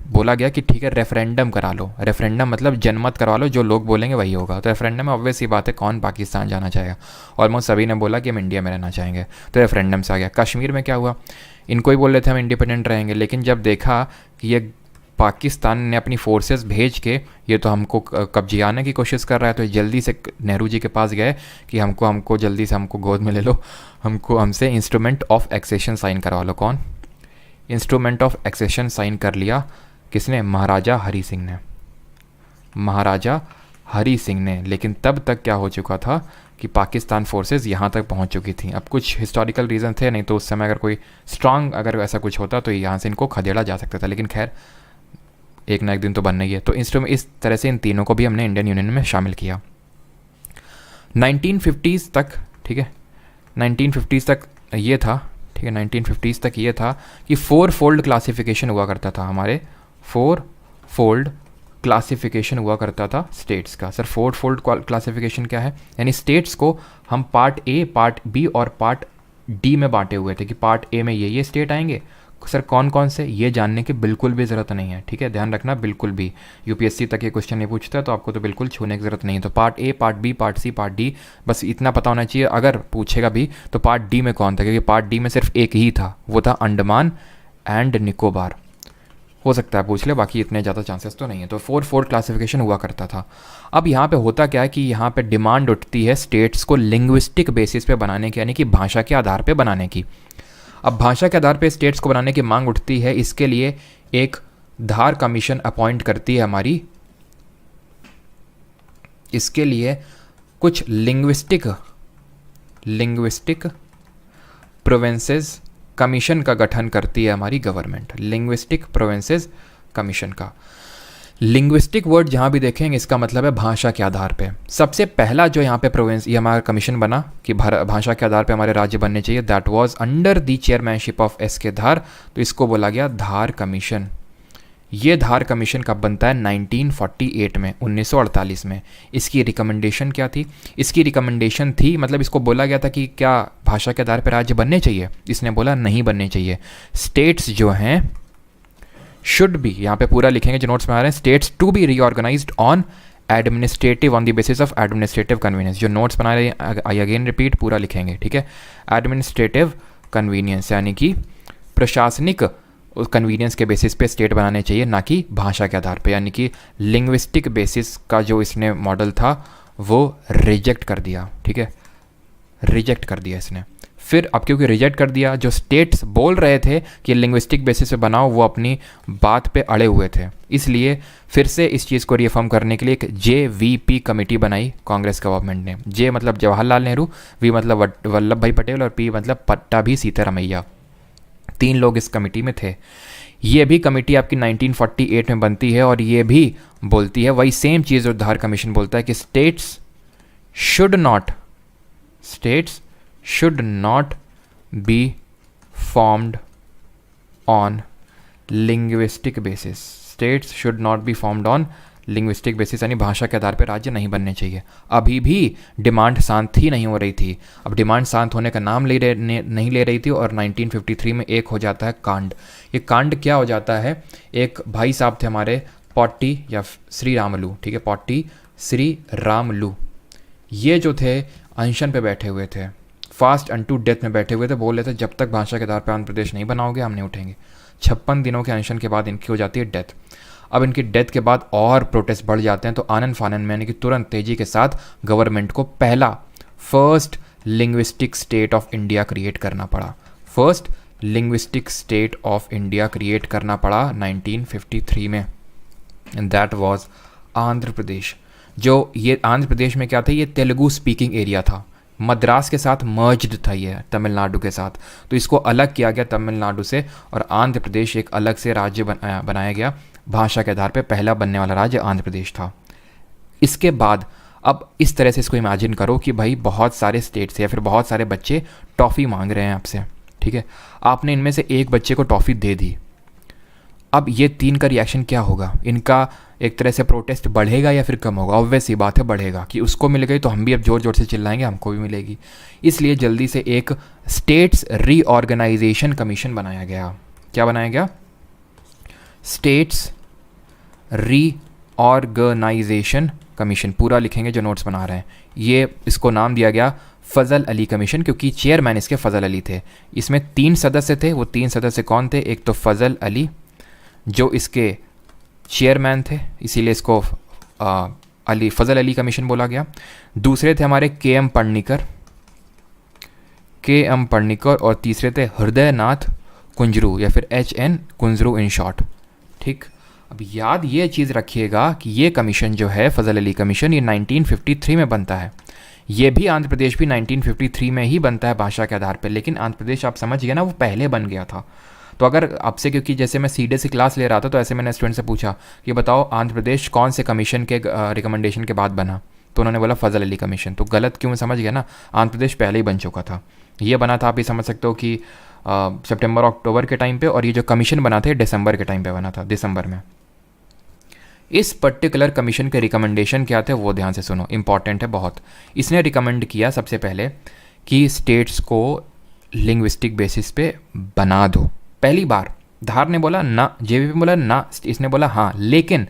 बोला गया कि ठीक है रेफरेंडम करा लो। रेफरेंडम मतलब जनमत करवा लो, जो लोग बोलेंगे वही होगा। तो रेफरेंडम में ऑब्वियस ही बात है कौन पाकिस्तान जाना चाहेगा, ऑलमोस्ट सभी ने बोला कि हम इंडिया में रहना चाहेंगे, तो रेफरेंडम से आ गया। कश्मीर में क्या हुआ, इनको ही बोल रहे थे हम इंडिपेंडेंट रहेंगे, लेकिन जब देखा कि ये पाकिस्तान ने अपनी फोर्सेस भेज के ये तो हमको कब्जियाने की कोशिश कर रहा है, तो जल्दी से नेहरू जी के पास गए कि हमको जल्दी से हमको गोद में ले लो, हमसे इंस्ट्रूमेंट ऑफ एक्सेशन साइन करवा लो। कौन? इंस्ट्रूमेंट ऑफ एक्सेशन साइन कर लिया किसने? महाराजा हरी सिंह ने, महाराजा हरी सिंह ने। लेकिन तब तक क्या हो चुका था कि पाकिस्तान फोर्सेस यहाँ तक पहुँच चुकी थी। अब कुछ हिस्टोरिकल रीज़न थे, नहीं तो उस समय अगर कोई स्ट्रांग अगर ऐसा कुछ होता तो यहाँ से इनको खदेड़ा जा सकता था। लेकिन खैर एक ना एक दिन तो बनना ही है। तो इंस्ट्रूमेंट इस तरह से इन तीनों को भी हमने इंडियन यूनियन में शामिल किया 1950s तक, ठीक है, 1950s तक ये था, ठीक है, 1950s तक ये था कि 4 फोल्ड क्लासिफिकेशन हुआ करता था हमारे, 4 फोल्ड क्लासिफिकेशन हुआ करता था स्टेट्स का। सर 4 फोल्ड क्लासिफिकेशन क्या है? यानी स्टेट्स को हम पार्ट ए, पार्ट बी और पार्ट डी में बांटे हुए थे कि पार्ट ए में ये स्टेट आएंगे। सर कौन कौन से, ये जानने की बिल्कुल भी ज़रूरत नहीं है, ठीक है, ध्यान रखना बिल्कुल भी। यूपीएससी तक ये क्वेश्चन नहीं पूछता है तो आपको तो बिल्कुल छूने की ज़रूरत नहीं है। तो part A, part B, part C, part D, बस इतना पता होना चाहिए। अगर पूछेगा भी तो पार्ट डी में कौन था, क्योंकि पार्ट डी में सिर्फ एक ही था, वो था अंडमान एंड निकोबार। हो सकता है पूछ ले, बाकी इतने ज़्यादा चांसेस तो नहीं है। तो 4 फोल्ड क्लासिफिकेशन हुआ करता था। अब यहाँ पे होता क्या है कि यहाँ पे डिमांड उठती है स्टेट्स को लिंग्विस्टिक बेसिस पे बनाने की, यानी कि भाषा के आधार पे बनाने की। अब भाषा के आधार पे स्टेट्स को बनाने की मांग उठती है, इसके लिए एक धार कमीशन अपॉइंट करती है हमारी, इसके लिए कुछ लिंग्विस्टिक प्रोविंसेस कमीशन का गठन करती है हमारी गवर्नमेंट, लिंग्विस्टिक प्रोविंसेस कमीशन का। लिंग्विस्टिक वर्ड जहाँ भी देखेंगे इसका मतलब है भाषा के आधार पे। सबसे पहला जो यहाँ पे प्रोविंस, ये हमारा कमीशन बना कि भाषा के आधार पे हमारे राज्य बनने चाहिए, that was under the chairmanship of S के धार, तो इसको बोला गया धार कमीशन। ये धार कमीशन कब बनता है? 1948 में, 1948 में। इसकी रिकमेंडेशन क्या थी? इसकी रिकमेंडेशन थी, मतलब इसको बोला गया था कि क्या भाषा के आधार पर राज्य बनने चाहिए? इसने बोला नहीं बनने चाहिए। स्टेट्स जो हैं शुड बी, यहाँ पे पूरा लिखेंगे जो नोट्स में आ रहे हैं, states to be reorganized on administrative, on the basis of administrative convenience. जो नोट्स बना रहे हैं आई अगेन रिपीट, पूरा लिखेंगे, ठीक है। एडमिनिस्ट्रेटिव कन्वीनियंस यानी कि प्रशासनिक कन्वीनियंस के बेसिस पे स्टेट बनाने चाहिए, ना कि भाषा के आधार पे। यानी कि लिंग्विस्टिक बेसिस का जो इसने मॉडल था वो रिजेक्ट कर दिया, ठीक है, रिजेक्ट कर दिया इसने। फिर अब क्योंकि रिजेक्ट कर दिया, जो स्टेट्स बोल रहे थे कि लिंग्विस्टिक बेसिस पे बनाओ, वो अपनी बात पे अड़े हुए थे, इसलिए फिर से इस चीज़ को रिफॉर्म करने के लिए एक JVP कमेटी बनाई कांग्रेस गवर्नमेंट ने। जे मतलब जवाहरलाल नेहरू, वी मतलब वल्लभ भाई पटेल और पी मतलब पट्टाभी सीतारमैया, 3 लोग इस कमेटी में थे। ये भी कमेटी आपकी 1948 में बनती है और ये भी बोलती है वही सेम चीज़ जो धार कमीशन बोलता है कि states should not be formed on linguistic basis. States should not be formed on linguistic basis, यानी भाषा के आधार पर राज्य नहीं बनने चाहिए। अभी भी डिमांड शांत ही नहीं हो रही थी। अब डिमांड शांत होने का नाम नहीं ले रही थी और 1953 में एक हो जाता है कांड। ये कांड क्या हो जाता है? एक भाई साहब थे हमारे पॉट्टी या श्री रामलू, ठीक है, पॉट्टी श्री रामलू, ये जो थे अनशन पे बैठे हुए थे, फास्ट अनटू डेथ में बैठे हुए थे। बोल रहे थे जब तक भाषा के आधार पर आंध्र प्रदेश नहीं बनाओगे हम नहीं उठेंगे। 56 दिनों के अनशन के बाद इनकी हो जाती है डेथ। अब इनकी डेथ के बाद और प्रोटेस्ट बढ़ जाते हैं, तो आनन फानन में यानी कि तुरंत तेजी के साथ गवर्नमेंट को first linguistic state of India create करना पड़ा। First linguistic state of India create करना पड़ा 1953 में, and that was Andhra Pradesh. जो ये आंध्र प्रदेश में क्या था? ये तेलुगु स्पीकिंग एरिया था, मद्रास के साथ मर्ज्ड था ये तमिलनाडु के साथ, तो इसको अलग किया गया तमिलनाडु से और आंध्र प्रदेश एक अलग से राज्य बनाया गया। भाषा के आधार पे पहला बनने वाला राज्य आंध्र प्रदेश था। इसके बाद अब इस तरह से इसको इमेजिन करो कि भाई बहुत सारे स्टेट्स या फिर बहुत सारे बच्चे टॉफ़ी मांग रहे हैं आपसे, ठीक है, आपने इनमें से एक बच्चे को टॉफ़ी दे दी। अब ये 3 का रिएक्शन क्या होगा? इनका एक तरह से प्रोटेस्ट बढ़ेगा या फिर कम होगा? ऑब्वियस ही बात है बढ़ेगा, कि उसको मिल गई तो हम भी अब ज़ोर ज़ोर से चिल्लाएंगे हमको भी मिलेगी। इसलिए जल्दी से एक स्टेट्स रीऑर्गेनाइजेशन कमीशन बनाया गया। क्या बनाया गया? States reorganisation commission. पूरा लिखेंगे जो नोट्स बना रहे हैं। ये इसको नाम दिया गया फजल अली कमीशन, क्योंकि चेयरमैन इसके फजल अली थे। इसमें 3 सदस्य थे। वो 3 सदस्य कौन थे? एक तो फजल अली जो इसके चेयरमैन थे, इसीलिए इसको फजल अली कमीशन बोला गया। दूसरे थे हमारे के.एम. पढ़निकर और तीसरे थे हृदय नाथ कुंजरू या फिर H.N. कुंजरू इन शॉर्ट, ठीक। अब याद ये चीज़ रखिएगा कि ये कमीशन जो है फजल अली कमीशन, ये 1953 में बनता है। ये भी आंध्र प्रदेश भी 1953 में ही बनता है भाषा के आधार पर, लेकिन आंध्र प्रदेश आप समझ गए ना, वो पहले बन गया था। तो अगर आपसे, क्योंकि जैसे मैं सीधे से क्लास ले रहा था तो ऐसे मैंने स्टूडेंट से पूछा कि बताओ आंध्र प्रदेश कौन से कमीशन के रिकमेंडेशन के बाद बना, तो उन्होंने बोला फजल अली कमीशन। तो गलत क्यों? समझ गया ना, आंध्र प्रदेश पहले ही बन चुका था। ये बना था, आप ये समझ सकते हो कि सितंबर अक्टूबर के टाइम पे, और ये जो कमीशन बना था दिसंबर के टाइम पे बना था, दिसंबर में। इस पर्टिकुलर कमीशन के रिकमेंडेशन क्या थे वो ध्यान से सुनो, इंपॉर्टेंट है बहुत। इसने रिकमेंड किया सबसे पहले कि स्टेट्स को लिंग्विस्टिक बेसिस पे बना दो। पहली बार धार ने बोला ना, जेवीपी बोला ना, इसने बोला हाँ, लेकिन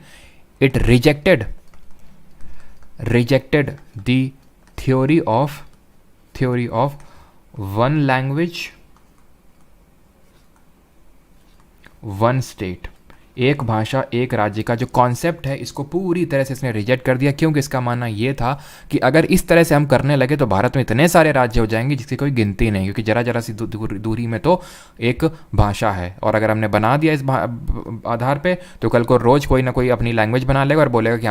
it rejected the theory of one language one state, एक भाषा एक राज्य का जो कॉन्सेप्ट है, इसको पूरी तरह से इसने रिजेक्ट कर दिया। क्योंकि इसका मानना ये था कि अगर इस तरह से हम करने लगे तो भारत में इतने सारे राज्य हो जाएंगे जिसकी कोई गिनती नहीं, क्योंकि जरा जरा सी दूरी में तो एक भाषा है, और अगर हमने बना दिया इस आधार पे तो कल को रोज़ कोई ना कोई अपनी लैंग्वेज बना लेगा और बोलेगा कि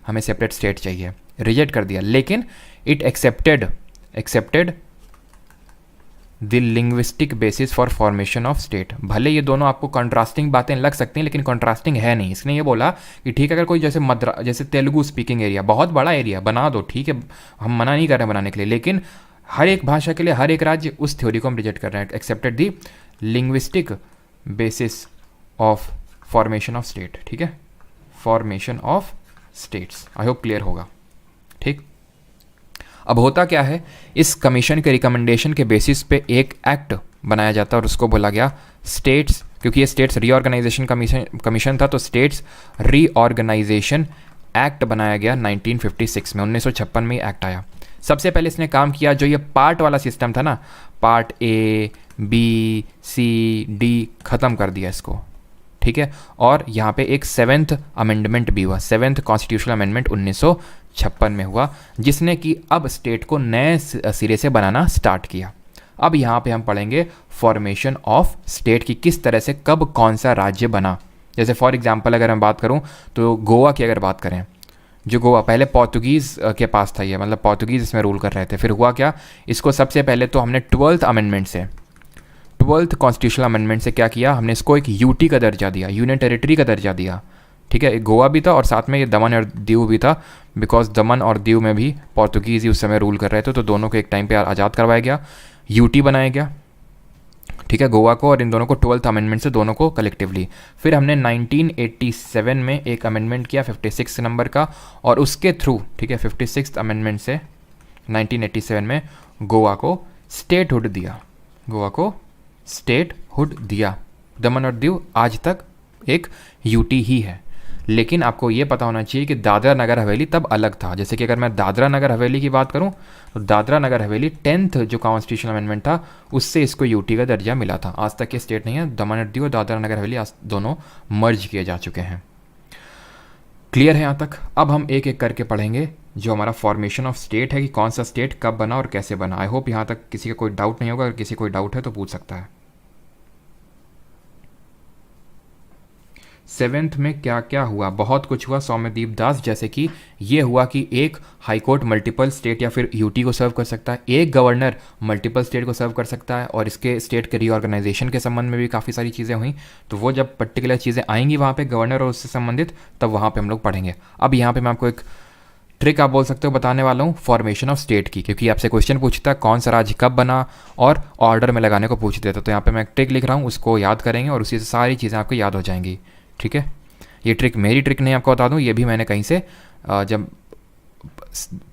हमें सेपरेट स्टेट चाहिए। रिजेक्ट कर दिया, लेकिन it accepted the linguistic basis for formation of state. भले ये दोनों आपको कंट्रास्टिंग बातें लग सकती हैं, लेकिन कंट्रास्टिंग है नहीं। इसने ये बोला कि ठीक है, अगर कोई जैसे तेलुगु स्पीकिंग एरिया, बहुत बड़ा एरिया बना दो, ठीक है, हम मना नहीं कर रहे हैं बनाने के लिए, लेकिन हर एक भाषा के लिए हर एक राज्य, उस थ्योरी को हम रिजेक्ट कर रहे हैं। Accepted the linguistic basis of formation of state, ठीक है, formation of states. I hope clear होगा, ठीक। अब होता क्या है, इस कमीशन के रिकमेंडेशन के बेसिस पे एक एक्ट बनाया जाता है और उसको बोला गया स्टेट्स, क्योंकि ये स्टेट्स रीऑर्गेनाइजेशन कमीशन था, तो स्टेट्स रीऑर्गेनाइजेशन एक्ट बनाया गया 1956 में। 1956 में ये एक्ट आया। सबसे पहले इसने काम किया, जो ये पार्ट वाला सिस्टम था ना, part A, B, C, D, ख़त्म कर दिया इसको, ठीक है। और यहाँ पे एक 7th अमेंडमेंट भी हुआ, 7th कॉन्स्टिट्यूशनल अमेंडमेंट 1956 में हुआ, जिसने कि अब स्टेट को नए सिरे से बनाना स्टार्ट किया। अब यहाँ पे हम पढ़ेंगे फॉर्मेशन ऑफ स्टेट की, किस तरह से कब कौन सा राज्य बना। जैसे फॉर एग्जांपल अगर मैं बात करूँ तो गोवा की अगर बात करें, जो गोवा पहले पोर्तुगीज़ के पास था, ये मतलब पोर्तुगीज़ इसमें रूल कर रहे थे। फिर हुआ क्या, इसको सबसे पहले तो हमने 12th अमेंडमेंट से, 12th कॉन्स्टिट्यूशनल अमेंडमेंट से क्या किया, हमने इसको एक यूटी का दर्जा दिया, यूनियन टेरिटरी का दर्जा दिया, ठीक है। गोवा भी था और साथ में ये दमन और दीव भी था, बिकॉज दमन और दीव में भी पोर्तुगीज़ ही उस समय रूल कर रहे थे, तो दोनों को एक टाइम पे आज़ाद करवाया गया, यूटी बनाया गया, ठीक है, गोवा को और इन दोनों को 12th अमेंडमेंट से, दोनों को कलेक्टिवली। फिर हमने 1987 में एक अमेंडमेंट किया 56 नंबर का, और उसके थ्रू, ठीक है, 56th अमेंडमेंट से 1987 में गोवा को स्टेटहुड दिया, गोवा को स्टेटहुड दिया। दमन और दीव आज तक एक यूटी ही है। लेकिन आपको ये पता होना चाहिए कि दादरा नगर हवेली तब अलग था। जैसे कि अगर मैं दादरा नगर हवेली की बात करूं तो दादरा नगर हवेली 10th जो कॉन्स्टिट्यूशनल अमेंडमेंट था उससे इसको यूटी का दर्जा मिला था। आज तक ये स्टेट नहीं है। दमन और दीव और दादरा नगर हवेली आज दोनों मर्ज किए जा चुके हैं। क्लियर है यहाँ तक? अब हम एक एक करके पढ़ेंगे जो हमारा फॉर्मेशन ऑफ स्टेट है कि कौन सा स्टेट कब बना और कैसे बना। आई होप यहाँ तक किसी का कोई डाउट नहीं होगा। अगर किसी को कोई डाउट है तो पूछ सकता है। 7th में क्या क्या हुआ? बहुत कुछ हुआ सौम्यदीप दास। जैसे कि ये हुआ कि एक हाईकोर्ट मल्टीपल स्टेट या फिर यूटी को सर्व कर सकता है, एक गवर्नर मल्टीपल स्टेट को सर्व कर सकता है, और इसके स्टेट के रीऑर्गेनाइजेशन के संबंध में भी काफ़ी सारी चीज़ें हुई। तो वो जब पर्टिकुलर चीज़ें आएंगी वहाँ पे गवर्नर और उससे संबंधित, तब वहाँ पे हम लोग पढ़ेंगे। अब यहाँ पे मैं आपको एक ट्रिक आप बोल सकते हो बताने वाला हूँ फॉर्मेशन ऑफ स्टेट की, क्योंकि आपसे क्वेश्चन पूछता है कौन सा राज्य कब बना और ऑर्डर में लगाने को पूछ देता। तो यहाँ पे मैं एक ट्रिक लिख रहा हूँ, उसको याद करेंगे और उसी से सारी चीज़ें आपको याद हो जाएंगी। ठीक है, ये ट्रिक मेरी ट्रिक नहीं, आपको बता दूं, ये भी मैंने कहीं से जब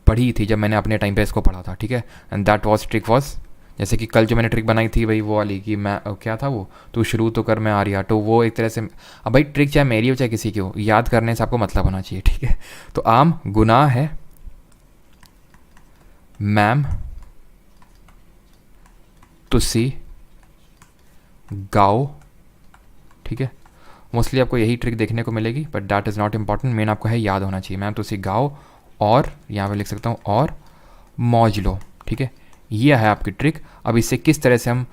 पढ़ी थी, जब मैंने अपने टाइम पे इसको पढ़ा था। ठीक है, and that was trick was, जैसे कि कल जो मैंने ट्रिक बनाई थी भाई वो वाली कि मैं क्या था वो, तू शुरू तो कर मैं आ रहा, तो वो एक तरह से, अब भाई ट्रिक चाहे मेरी हो चाहे किसी की हो, याद करने से आपको मतलब होना चाहिए। ठीक है, तो आम गुनाह है मैम तुसी गाओ। ठीक है, मोस्टली आपको यही ट्रिक देखने को मिलेगी, but that is not important. Main आपको है याद होना चाहिए। मैम तुसी गाओ और यहाँ पे लिख सकता हूँ और मौज लो। ठीक है, ये है आपकी ट्रिक। अब इससे किस तरह से हम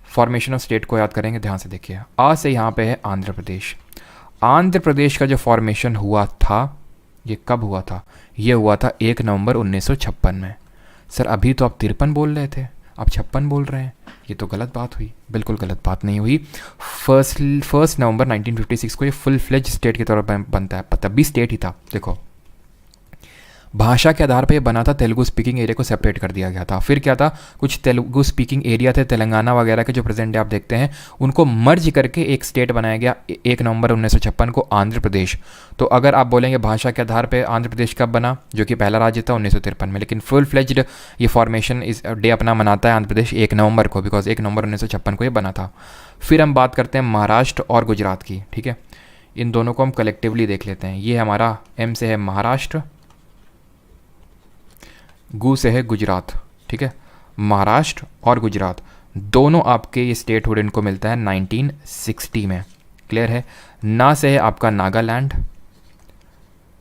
फॉर्मेशन ऑफ स्टेट को याद करेंगे, ध्यान से देखिए। आ से यहाँ पे है आंध्र प्रदेश। आंध्र प्रदेश का जो फॉर्मेशन हुआ था ये कब हुआ था? ये हुआ था 1 नवंबर 1956 में। सर अभी तो आप 53 बोल रहे थे, आप 56 बोल रहे हैं, ये तो गलत बात हुई। बिल्कुल गलत बात नहीं हुई। फर्स्ट नवंबर 1956 को ये फुल फ्लेज स्टेट के तौर पर बनता है। तब भी स्टेट ही था। देखो भाषा के आधार पे ये बना था, तेलुगु स्पीकिंग एरिया को सेपरेट कर दिया गया था। फिर क्या था, कुछ तेलुगु स्पीकिंग एरिया थे तेलंगाना वगैरह के जो प्रेजेंट डे आप देखते हैं, उनको मर्ज करके एक स्टेट बनाया गया 1 नवंबर 1956 को, आंध्र प्रदेश। तो अगर आप बोलेंगे भाषा के आधार पे आंध्र प्रदेश कब बना, जो कि पहला राज्य था 1953 में, लेकिन फुल फ्लेज्ड ये फॉर्मेशन इस डे अपना मनाता है आंध्र प्रदेश 1 नवंबर को, बिकॉज 1 नवंबर 1956 को ये बना था। फिर हम बात करते हैं महाराष्ट्र और गुजरात की, ठीक है। इन दोनों को हम कलेक्टिवली देख लेते हैं। ये हमारा एम से है महाराष्ट्र, गु से है गुजरात, ठीक है। महाराष्ट्र और गुजरात दोनों आपके ये स्टेट हुड इनको मिलता है 1960 में, क्लियर है। ना से है आपका नागालैंड,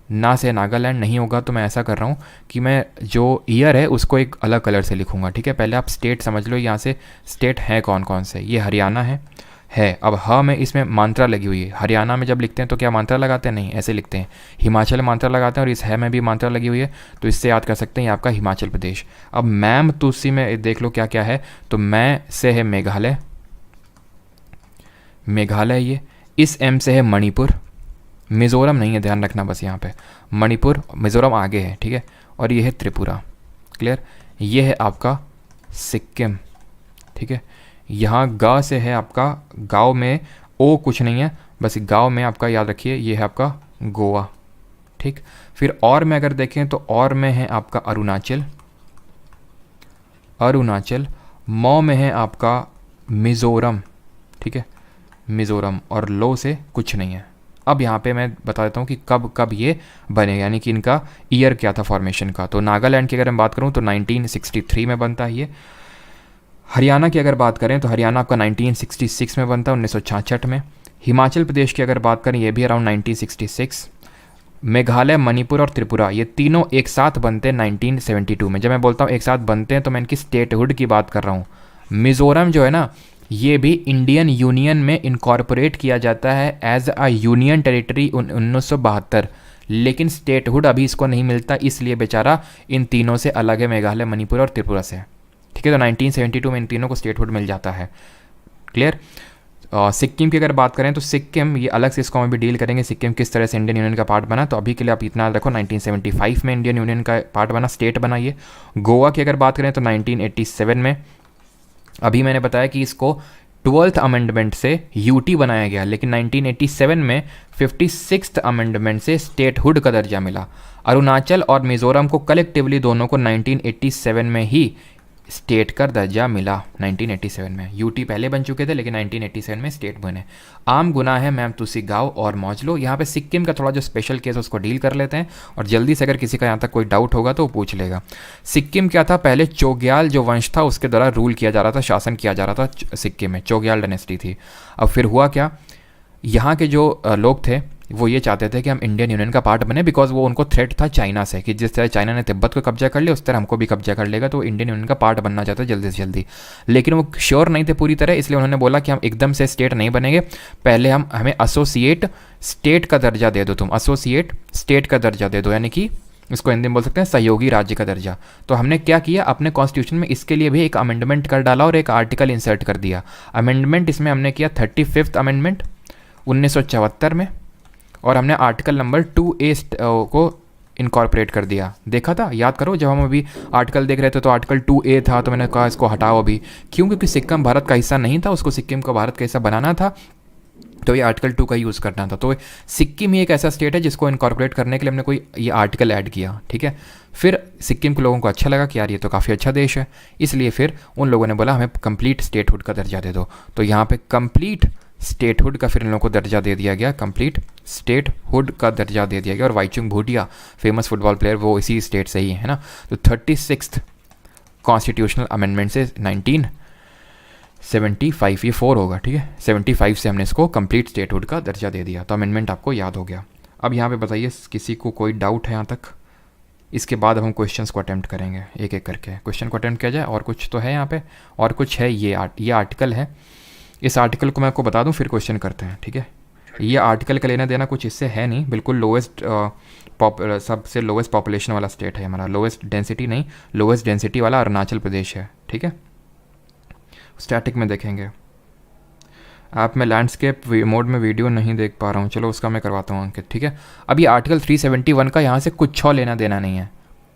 ना से नागालैंड नहीं होगा तो मैं ऐसा कर रहा हूँ कि मैं जो ईयर है उसको एक अलग कलर से लिखूंगा, ठीक है। पहले आप स्टेट समझ लो, यहाँ से स्टेट हैं कौन कौन से। ये हरियाणा है। अब ह में इसमें मात्रा लगी हुई है। हरियाणा में जब लिखते हैं तो क्या मात्रा लगाते हैं, नहीं, ऐसे लिखते हैं। हिमाचल में मात्रा लगाते हैं और इस है में भी मात्रा लगी हुई है, तो इससे याद कर सकते हैं ये आपका हिमाचल प्रदेश। अब मैम तुसी में देख लो क्या क्या है, तो मैं से है मेघालय, मेघालय ये। इस एम से है मणिपुर, मिज़ोरम नहीं है, ध्यान रखना बस यहाँ पे, मणिपुर मिज़ोरम आगे है, ठीक है। और ये है त्रिपुरा, क्लियर। ये है आपका सिक्किम, ठीक है। यहाँ गा से है आपका, गाँव में ओ कुछ नहीं है, बस गाँव में आपका याद रखिए ये है आपका गोवा, ठीक। फिर और में अगर देखें तो और में है आपका अरुणाचल, अरुणाचल। मौ में है आपका मिज़ोरम, ठीक है, मिज़ोरम। और लो से कुछ नहीं है। अब यहाँ पे मैं बता देता हूँ कि कब कब ये बने, यानी कि इनका ईयर क्या था फॉर्मेशन का। तो नागालैंड की अगर मैं बात करूँ तो 1963 में बनता है ये। हरियाणा की अगर बात करें तो हरियाणा आपका 1966 में बनता है, 1966 में। हिमाचल प्रदेश की अगर बात करें ये भी अराउंड 1966। मेघालय, मणिपुर और त्रिपुरा ये तीनों एक साथ बनते हैं 1972 में। जब मैं बोलता हूँ एक साथ बनते हैं तो मैं इनकी स्टेटहुड की बात कर रहा हूँ। मिज़ोरम जो है ना, ये भी इंडियन यूनियन में इनकॉर्पोरेट किया जाता है एज अ यूनियन टेरिटरी 1972, लेकिन स्टेटहुड अभी इसको नहीं मिलता, इसलिए बेचारा इन तीनों से अलग है, मेघालय, मणिपुर और त्रिपुरा से, ठीक है। तो 1972 में इन तीनों को स्टेटहुड मिल जाता है, क्लियर। सिक्किम की अगर बात करें तो सिक्किम ये अलग से इसको हम भी डील करेंगे, सिक्किम किस तरह से इंडियन यूनियन का पार्ट बना। तो अभी के लिए आप इतना रखो 1975 में इंडियन यूनियन का पार्ट बना, स्टेट बना ये। गोवा की अगर बात करें तो 1987 में। अभी मैंने बताया कि इसको 12th अमेंडमेंट से यूटी बनाया गया, लेकिन 1987 में 56th अमेंडमेंट से स्टेटहुड का दर्जा मिला। अरुणाचल और मिज़ोरम को कलेक्टिवली दोनों को 1987 में ही स्टेट का दर्जा मिला। 1987 में यूटी पहले बन चुके थे, लेकिन 1987 में स्टेट बने। आम गुना है मैम तुसी गाओ और मौज लो। यहाँ पे सिक्किम का थोड़ा जो स्पेशल केस है उसको डील कर लेते हैं, और जल्दी से अगर किसी का यहाँ तक कोई डाउट होगा तो वो पूछ लेगा। सिक्किम क्या था, पहले चोग्याल जो वंश था उसके द्वारा रूल किया जा रहा था, शासन किया जा रहा था सिक्किम में, चोग्याल डायनेस्टी थी। अब फिर हुआ क्या, यहाँ के जो लोग थे वो ये चाहते थे कि हम इंडियन यूनियन का पार्ट बने, बिकॉज वो उनको थ्रेट था चाइना से, कि जिस तरह चाइना ने तिब्बत को कब्जा कर लिया उस तरह हमको भी कब्जा कर लेगा, तो वो इंडियन यूनियन का पार्ट बनना चाहते थे जल्दी से जल्दी। लेकिन वो श्योर नहीं थे पूरी तरह, इसलिए उन्होंने बोला कि हम एकदम से स्टेट नहीं बनेंगे, पहले हमें एसोसिएट स्टेट का दर्जा दे दो, तुम एसोसिएट स्टेट का दर्जा दे दो, यानी कि इसको हिंदी में बोल सकते हैं सहयोगी राज्य का दर्जा। तो हमने क्या किया, अपने कॉन्स्टिट्यूशन में इसके लिए भी एक अमेंडमेंट कर डाला और एक आर्टिकल इंसर्ट कर दिया। अमेंडमेंट इसमें हमने किया 35th अमेंडमेंट 1974 में, और हमने आर्टिकल नंबर 2A को इनकॉर्पोरेट कर दिया। देखा था, याद करो, जब हम अभी आर्टिकल देख रहे थे तो आर्टिकल 2A था, तो मैंने कहा इसको हटाओ अभी, क्यों, क्योंकि सिक्किम भारत का हिस्सा नहीं था, उसको सिक्किम को भारत का हिस्सा बनाना था, तो ये आर्टिकल 2 का यूज़ करना था। तो सिक्किम ही एक ऐसा स्टेट है जिसको इनकॉर्पोरेट करने के लिए हमने कोई ये आर्टिकल ऐड किया, ठीक है। फिर सिक्किम के लोगों को अच्छा लगा कि यार ये तो काफ़ी अच्छा देश है, इसलिए फिर उन लोगों ने बोला हमें कंप्लीट स्टेटहुड का दर्जा दे दो। तो यहाँ पे कंप्लीट स्टेटहुड का फिर इन लोगों को दर्जा दे दिया गया, कंप्लीट स्टेटहुड का दर्जा दे दिया गया। और वाईचुंग भूटिया फेमस फुटबॉल प्लेयर वो इसी स्टेट से ही है ना। तो 36th कॉन्स्टिट्यूशनल अमेंडमेंट से 1975, ये 4 होगा, ठीक है, 75 से हमने इसको कंप्लीट स्टेटहुड का दर्जा दे दिया। तो अमेंडमेंट आपको याद हो गया। अब यहाँ पे बताइए किसी को कोई डाउट है यहाँ तक, इसके बाद हम क्वेश्चंस को अटेम्प्ट करेंगे एक एक करके, क्वेश्चन को अटेम्प्ट किया जाए। और कुछ तो है यहाँ पे, और कुछ है, ये आर्टिकल है, इस आर्टिकल को मैं आपको बता दूं फिर क्वेश्चन करते हैं, ठीक है। ये आर्टिकल का लेना देना कुछ इससे है नहीं, बिल्कुल लोएस्ट सबसे लोएस्ट पॉपुलेशन वाला स्टेट है हमारा, लोएस्ट डेंसिटी नहीं, लोएस्ट डेंसिटी वाला अरुणाचल प्रदेश है, ठीक है। स्टैटिक में देखेंगे, आप मैं लैंडस्केप मोड में वीडियो नहीं देख पा रहा हूँ, चलो उसका मैं करवाता हूँ अंकित, ठीक है। अब ये आर्टिकल 371 का यहाँ से कुछ और लेना देना नहीं है,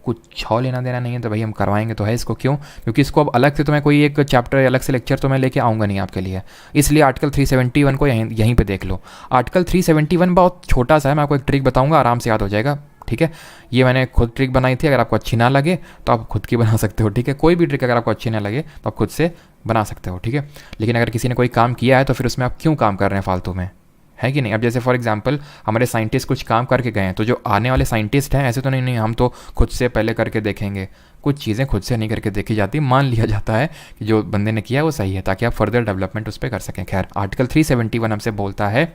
कुछ और लेना देना नहीं है तो भाई हम करवाएंगे तो है इसको। क्यों? क्योंकि इसको अब अलग से तो मैं कोई एक चैप्टर अलग से लेक्चर तो मैं लेके आऊँगा नहीं आपके लिए, इसलिए आर्टिकल 371 को यहीं पे देख लो। आर्टिकल 371 बहुत छोटा सा है, मैं आपको एक ट्रिक बताऊँगा, आराम से याद हो जाएगा, ठीक है। ये मैंने खुद ट्रिक बनाई थी, अगर आपको अच्छी ना लगे तो आप खुद की बना सकते हो, ठीक है। कोई भी ट्रिक अगर आपको अच्छी ना लगे तो आप खुद से बना सकते हो, ठीक है। लेकिन अगर किसी ने कोई काम किया है तो फिर उसमें आप क्यों काम कर रहे हैं फालतू में, है कि नहीं। अब जैसे फॉर एग्जांपल हमारे साइंटिस्ट कुछ काम करके गए हैं, तो जो आने वाले साइंटिस्ट हैं ऐसे तो नहीं हम तो खुद से पहले करके देखेंगे। कुछ चीज़ें खुद से नहीं करके देखी जाती, मान लिया जाता है कि जो बंदे ने किया वो सही है, ताकि आप फर्दर डेवलपमेंट उस पर कर सकें। खैर, आर्टिकल 371 हमसे बोलता है,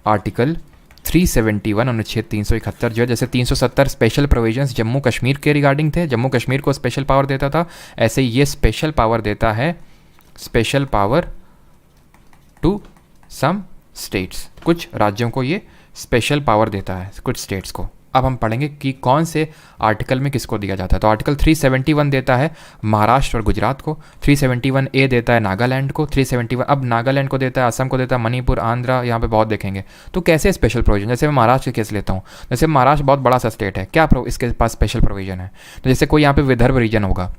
आर्टिकल 371 अनुच्छेद 371 जो है, जैसे 370 स्पेशल प्रोविजंस जम्मू कश्मीर के रिगार्डिंग थे, जम्मू कश्मीर को स्पेशल पावर देता था, ऐसे ही ये स्पेशल पावर देता है, special power to some states, कुछ राज्यों को ये स्पेशल पावर देता है, कुछ स्टेट्स को। अब हम पढ़ेंगे कि कौन से आर्टिकल में किसको दिया जाता है। तो आर्टिकल 371 देता है महाराष्ट्र और गुजरात को, 371 ए देता है नागालैंड को, 371 अब नागालैंड को देता है, असम को देता है, मणिपुर, आंध्रा, यहाँ पे बहुत देखेंगे। तो कैसे स्पेशल प्रोविजन, जैसे मैं महाराष्ट्र के केस लेता हूँ, जैसे महाराष्ट्र बहुत बड़ा सा स्टेट है, क्या इसके पास स्पेशल प्रोविजन है। तो जैसे कोई यहाँ पे विदर्भ रीजन होगा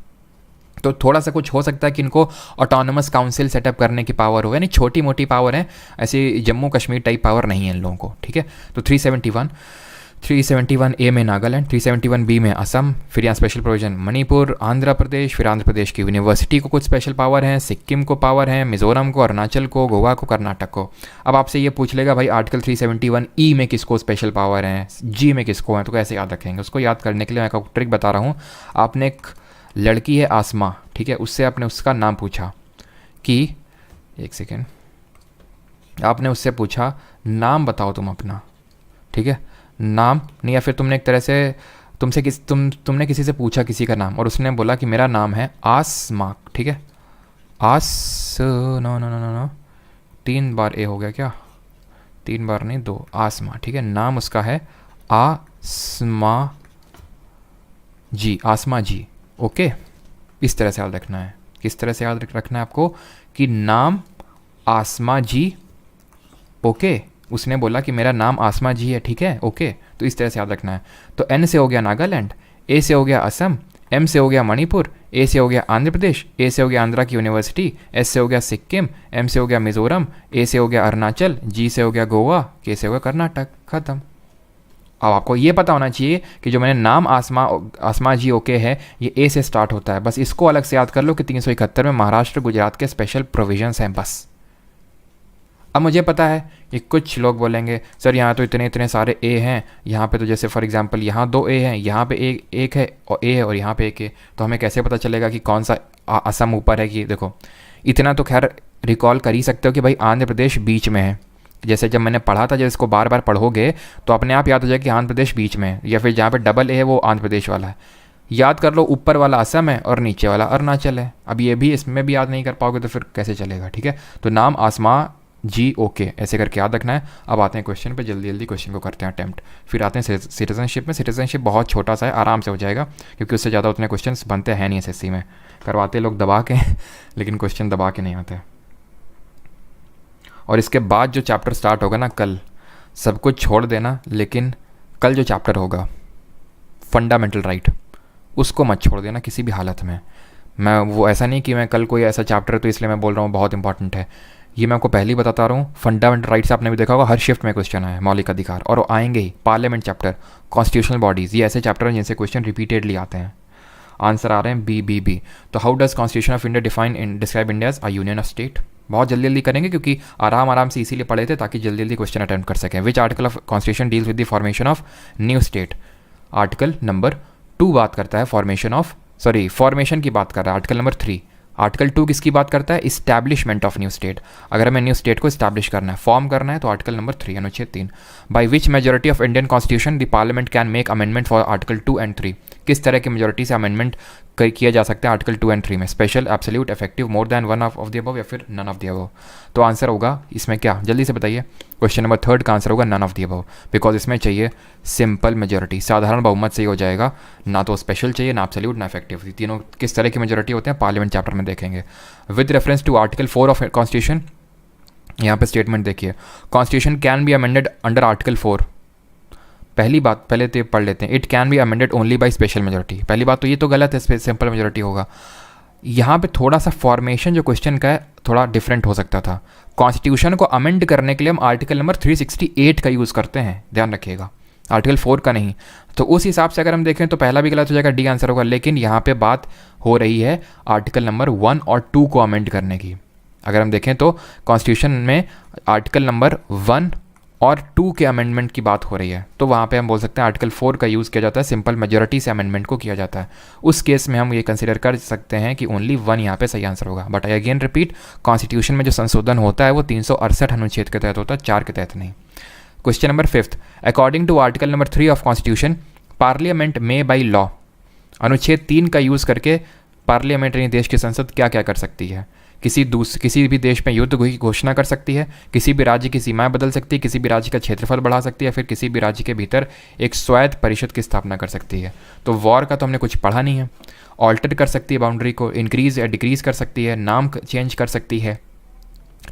तो थोड़ा सा कुछ हो सकता है कि इनको ऑटोनमस काउंसिल सेटअप करने की पावर हो, यानी छोटी मोटी पावर है, ऐसी जम्मू कश्मीर टाइप पावर नहीं है इन लोगों को, ठीक है। तो 371 ए में नागालैंड, 371 बी में असम, फिर यहाँ स्पेशल प्रोविजन मणिपुर, आंध्र प्रदेश, फिर आंध्र प्रदेश की यूनिवर्सिटी को कुछ स्पेशल पावर है, सिक्किम को पावर है, मिजोरम को, अरुणाचल को, गोवा को, कर्नाटक को। अब आपसे ये पूछ लेगा भाई आर्टिकल 371 ई में किसको स्पेशल पावर है, जी में किसको है, तो कैसे याद रखेंगे। उसको याद करने के लिए मैं आपको ट्रिक बता रहा हूँ। आपने एक लड़की है आसमा, ठीक है, उससे आपने उसका नाम पूछा कि, एक सेकेंड, आपने उससे पूछा नाम बताओ तुम अपना, ठीक है, नाम नहीं, या फिर तुमने एक तरह से तुमने किसी से पूछा किसी का नाम और उसने बोला कि मेरा नाम है आसमा, ठीक है, नो 3 बार ए हो गया क्या, 3 बार नहीं 2, आसमा, ठीक है, नाम उसका है आसमा जी, आसमा जी, ओके। इस तरह से याद रखना है, किस तरह से याद रखना है आपको कि नाम आसमा जी, ओके, उसने बोला कि मेरा नाम आसमा जी है, ठीक है, ओके। तो इस तरह से याद रखना है। तो एन से हो गया नागालैंड, ए से हो गया असम, एम से हो गया मणिपुर, ए से हो गया आंध्र प्रदेश, ए से हो गया आंध्रा की यूनिवर्सिटी, एस से हो गया सिक्किम, एम से हो गया मिजोरम, ए से हो गया अरुणाचल, जी से हो गया गोवा, के से हो गया कर्नाटक, खत्म। अब आपको ये पता होना चाहिए कि जो मैंने नाम आसमा जी ओके है, ये ए से स्टार्ट होता है, बस इसको अलग से याद कर लो कि 371 में महाराष्ट्र गुजरात के स्पेशल प्रोविजंस हैं, बस। अब मुझे पता है कि कुछ लोग बोलेंगे सर यहाँ तो इतने सारे ए हैं, यहाँ पे तो जैसे फॉर एग्जांपल यहाँ 2 ए हैं, यहाँ पे एक है और ए है और यहाँ पे 1 है, तो हमें कैसे पता चलेगा कि कौन सा असम ऊपर है। कि देखो इतना तो खैर रिकॉल कर ही सकते हो कि भाई आंध्र प्रदेश बीच में है, जैसे जब मैंने पढ़ा था, जब इसको बार बार पढ़ोगे तो अपने आप याद हो जाएगा कि आंध्र प्रदेश बीच में है, या फिर जहाँ पे डबल ए है वो आंध्र प्रदेश वाला है। याद कर लो, ऊपर वाला असम है और नीचे वाला अरुणाचल है। अब ये भी इसमें भी याद नहीं कर पाओगे तो फिर कैसे चलेगा, ठीक है। तो नाम आसमा जी ओके ऐसे करके याद रखना है। अब आते हैं क्वेश्चन पे, जल्दी क्वेश्चन को करते हैं अटैम्प्ट, फिर आते हैं सिटीजनशिप में। सिटीजनशिप बहुत छोटा सा है, आराम से हो जाएगा क्योंकि उससे ज़्यादा उतने क्वेश्चन बनते हैं नहीं एसएससी में, करवाते लोग दबा के लेकिन क्वेश्चन दबा के नहीं आते। और इसके बाद जो चैप्टर स्टार्ट होगा ना कल, सब कुछ छोड़ देना, लेकिन कल जो चैप्टर होगा फंडामेंटल राइट, उसको मत छोड़ देना किसी भी हालत में। मैं वो ऐसा नहीं कि मैं कल कोई ऐसा चैप्टर तो इसलिए मैं बोल रहा हूँ बहुत इंपॉर्टेंट है, ये मैं आपको पहले ही बताता रहा हूँ। फंडामेंटल राइट्स आपने भी देखा होगा, हर शिफ्ट में क्वेश्चन आए, मौलिक अधिकार, और वो आएंगे ही। पार्लियामेंट चैप्टर, कॉन्स्टिट्यूशनल बॉडीज़, ये ऐसे चैप्टर हैं जिनसे क्वेश्चन रिपीटेडली आते हैं। आंसर आ रहे हैं बी। तो how does constitution of India define describe India as a union of state. बहुत जल्दी करेंगे क्योंकि आराम से इसीलिए पढ़े थे ताकि जल्दी क्वेश्चन अटेम्प्ट कर सकें। Which article of constitution deals with the formation of new state. Article number 2 बात करता है फॉर्मेशन की बात कर रहा है। Article number 3। आर्टिकल 2 किसकी बात करता है? Establishment of new state. अगर हमें न्यू स्टेट को इस्टेब्लिश करना है, फॉर्म करना है, तो आर्टिकल नंबर 3 अनुच्छेद 3। By which majority of Indian constitution the parliament can make amendment for article 2 and 3। किस तरह की मेजोरिटी से अमेंडमेंट किया जा सकता है आर्टिकल 2 एंड 3 में? Special, absolute, effective, more than one of the above, या फिर नन ऑफ द अबव। तो आंसर होगा इसमें क्या, जल्दी से बताइए। क्वेश्चन नंबर 3 का आंसर होगा none of the above, because इसमें चाहिए सिंपल मेजोरिटी, साधारण बहुमत से ही हो जाएगा, ना तो स्पेशल चाहिए, ना एब्सोल्यूट, ना इफेक्टिव। तीनों किस तरह की मेजोरिटी होते हैं पार्लियामेंट चैप्टर में देखेंगे। With reference to article 4 of constitution, यहाँ पे स्टेटमेंट देखिए, constitution can be amended under article 4। पहली बात पहले तो ये पढ़ लेते हैं, it can be amended only by special majority. पहली बात तो ये तो गलत है, सिंपल मेजोरिटी होगा। यहाँ पे थोड़ा सा फॉर्मेशन जो क्वेश्चन का है थोड़ा डिफरेंट हो सकता था। कॉन्स्टिट्यूशन को अमेंड करने के लिए हम आर्टिकल नंबर 368 का यूज़ करते हैं, ध्यान रखिएगा, आर्टिकल 4 का नहीं। तो उस हिसाब से अगर हम देखें तो पहला भी गलत हो जाएगा, डी आंसर होगा। लेकिन यहाँ पे बात हो रही है आर्टिकल नंबर 1 और 2 को अमेंड करने की। अगर हम देखें तो कॉन्स्टिट्यूशन में आर्टिकल नंबर 1 और 2 के अमेंडमेंट की बात हो रही है, तो वहाँ पे हम बोल सकते हैं आर्टिकल 4 का यूज़ किया जाता है, सिंपल मेजोरिटी से अमेंडमेंट को किया जाता है। उस केस में हम ये कंसिडर कर सकते हैं कि ओनली 1 यहाँ पे सही आंसर होगा। But I again repeat, constitution में जो संशोधन होता है वो 368 अनुच्छेद के तहत होता है, 4 के तहत नहीं। Question number 5, according to article number 3 of constitution, parliament में बाई लॉ, अनुच्छेद 3 का यूज़ करके पार्लियामेंट यानी देश की संसद क्या क्या कर सकती है? किसी भी देश में युद्ध की घोषणा कर सकती है, किसी भी राज्य की सीमाएं बदल सकती है, किसी भी राज्य का क्षेत्रफल बढ़ा सकती है, फिर किसी भी राज्य के भीतर एक स्वायत्त परिषद की स्थापना कर सकती है। तो वॉर का तो हमने कुछ पढ़ा नहीं है। ऑल्टर कर सकती है बाउंड्री को, इंक्रीज या डिक्रीज कर सकती है, नाम चेंज कर सकती है,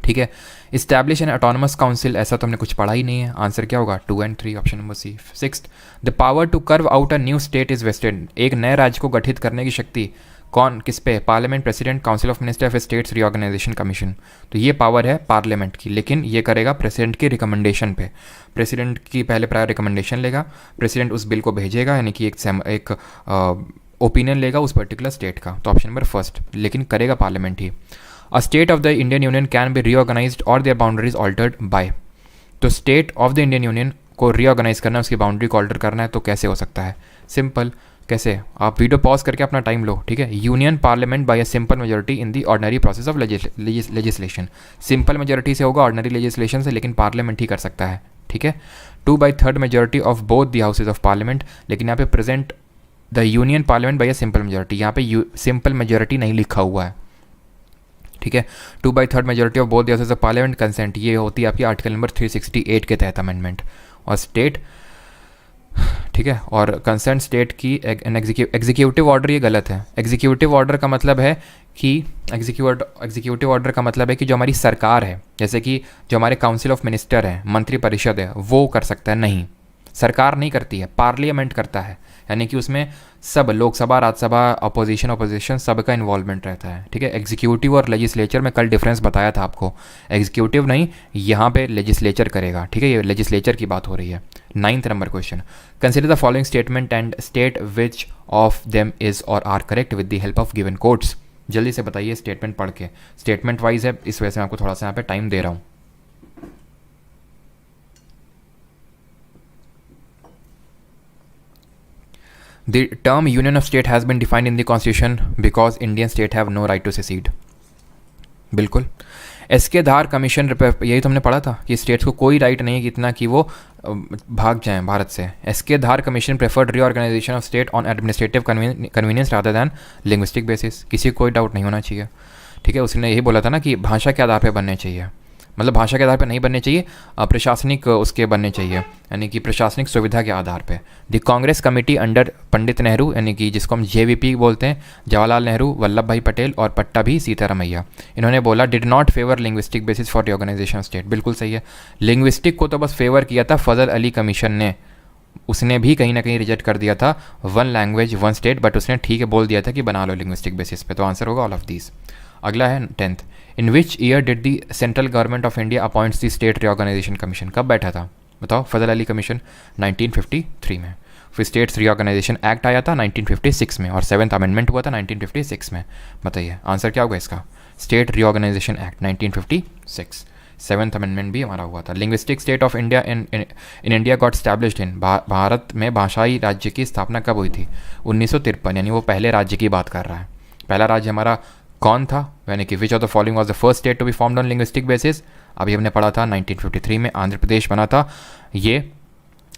ठीक है। इस्टेब्लिश एन ऑटोनमस काउंसिल, ऐसा तो हमने कुछ पढ़ा ही नहीं है। आंसर क्या होगा? 2 और 3, option number C. 6, the power to carve out a new state is vested, एक नए राज्य को गठित करने की शक्ति कौन किस पे? Parliament, president, council of minister of states, reorganisation commission. तो ये पावर है पार्लियामेंट की, लेकिन ये करेगा प्रेसिडेंट की रिकमेंडेशन पे। प्रेसिडेंट की पहले प्रायर रिकमेंडेशन लेगा, प्रेसिडेंट उस बिल को भेजेगा, यानी कि एक ओपिनियन लेगा उस पर्टिकुलर स्टेट का। तो ऑप्शन नंबर फर्स्ट, लेकिन करेगा पार्लियामेंट ही। A state of the Indian union can be reorganized or their boundaries altered by, तो state of the Indian union को रीऑर्गेनाइज करना है, उसकी बाउंड्री को ऑल्टर करना है, तो कैसे हो सकता है? सिंपल, कैसे? आप वीडियो पॉज करके अपना टाइम लो, ठीक है। Union parliament by a simple majority in the ordinary process of legislation, simple majority से होगा ऑर्डिनरी लेजिस्लेशन से, लेकिन पार्लियामेंट ही कर सकता है, ठीक है। 2/3 majority of both the houses of parliament, लेकिन यहाँ पे present the union parliament by a simple majority, यहाँ पे सिंपल मेजोरिटी नहीं लिखा हुआ है, ठीक है। 2/3 majority of both the houses of parliament consent, ये होती है आपकी आर्टिकल नंबर 368 के तहत अमेंडमेंट। और स्टेट, ठीक है, और कंसर्न स्टेट की एग्जीक्यूटिव ऑर्डर, ये गलत है। एग्जीक्यूटिव ऑर्डर का मतलब है कि एग्जीक्यूटिव ऑर्डर का मतलब है कि जो हमारी सरकार है, जैसे कि जो हमारे काउंसिल ऑफ मिनिस्टर है, मंत्री परिषद है, वो कर सकता है। नहीं, सरकार नहीं करती है, पार्लियामेंट करता है, यानी कि उसमें सब लोकसभा, राज्यसभा, अपोजिशन सबका इन्वॉल्वमेंट रहता है, ठीक है। एग्जीक्यूटिव और लेजिस्लेचर में कल डिफरेंस बताया था आपको, एग्जीक्यूटिव नहीं, यहाँ पे लेजिस्लेचर करेगा, ठीक है, ये लेजिस्लेचर की बात हो रही है। 9th number question, consider the following statement and state which of them is or are correct with the help of given codes. जल्दी से बताइए स्टेटमेंट पढ़ के, स्टेटमेंट वाइज है, इस वजह से मैं आपको थोड़ा सा यहाँ पे टाइम दे रहा हूँ। The term union of state has been defined in the constitution because Indian state have no right to secede. बिल्कुल, एसके धार कमीशन, यही तो हमने पढ़ा था कि स्टेट्स को कोई राइट नहीं है कितना कि वो भाग जाएं भारत से। S K Dhar commission preferred reorganisation of state on administrative convenience rather than linguistic basis. किसी को कोई डाउट नहीं होना चाहिए, ठीक है। उसने यही बोला था ना कि भाषा के आधार पर बनने चाहिए, मतलब भाषा के आधार पर नहीं बनने चाहिए, प्रशासनिक उसके बनने चाहिए, यानी कि प्रशासनिक सुविधा के आधार पे। The Congress committee under Pandit Nehru, यानी कि जिसको हम जेवीपी बोलते हैं, जवाहरलाल नेहरू, वल्लभ भाई पटेल और पट्टाभी सीतारामैया, इन्होंने बोला did not favour linguistic basis for reorganisation of state. बिल्कुल सही है, लिंग्विस्टिक को तो बस फेवर किया था फजल अली कमीशन ने, उसने भी कहीं ना कहीं रिजेक्ट कर दिया था 1 लैंग्वेज 1 स्टेट, बट उसने ठीक है बोल दिया था कि बना लो लिंग्विस्टिक बेसिस पे। तो आंसर होगा ऑल ऑफ दीज। अगला है 10th, in which year did the central government of India appoints the state reorganisation commission. कब बैठा था बताओ? फजल अली कमीशन 1953 में। फिर स्टेट्स रीऑर्गेनाइजेशन एक्ट आया था 1956 में, और 7th अमेंडमेंट हुआ था 1956 में। बताइए आंसर क्या होगा इसका? State reorganisation act 1956, 7th amendment भी हमारा हुआ था। Linguistic state of India in India got established इन, भारत में भाषाई राज्य की स्थापना कब हुई थी? 1953, यानी वो पहले राज्य की बात कर रहा है। पहला राज्य हमारा कौन था? यानी कि which of the following was the first state to be formed on linguistic basis? अभी हमने पढ़ा था 1953 में आंध्र प्रदेश बना था, ये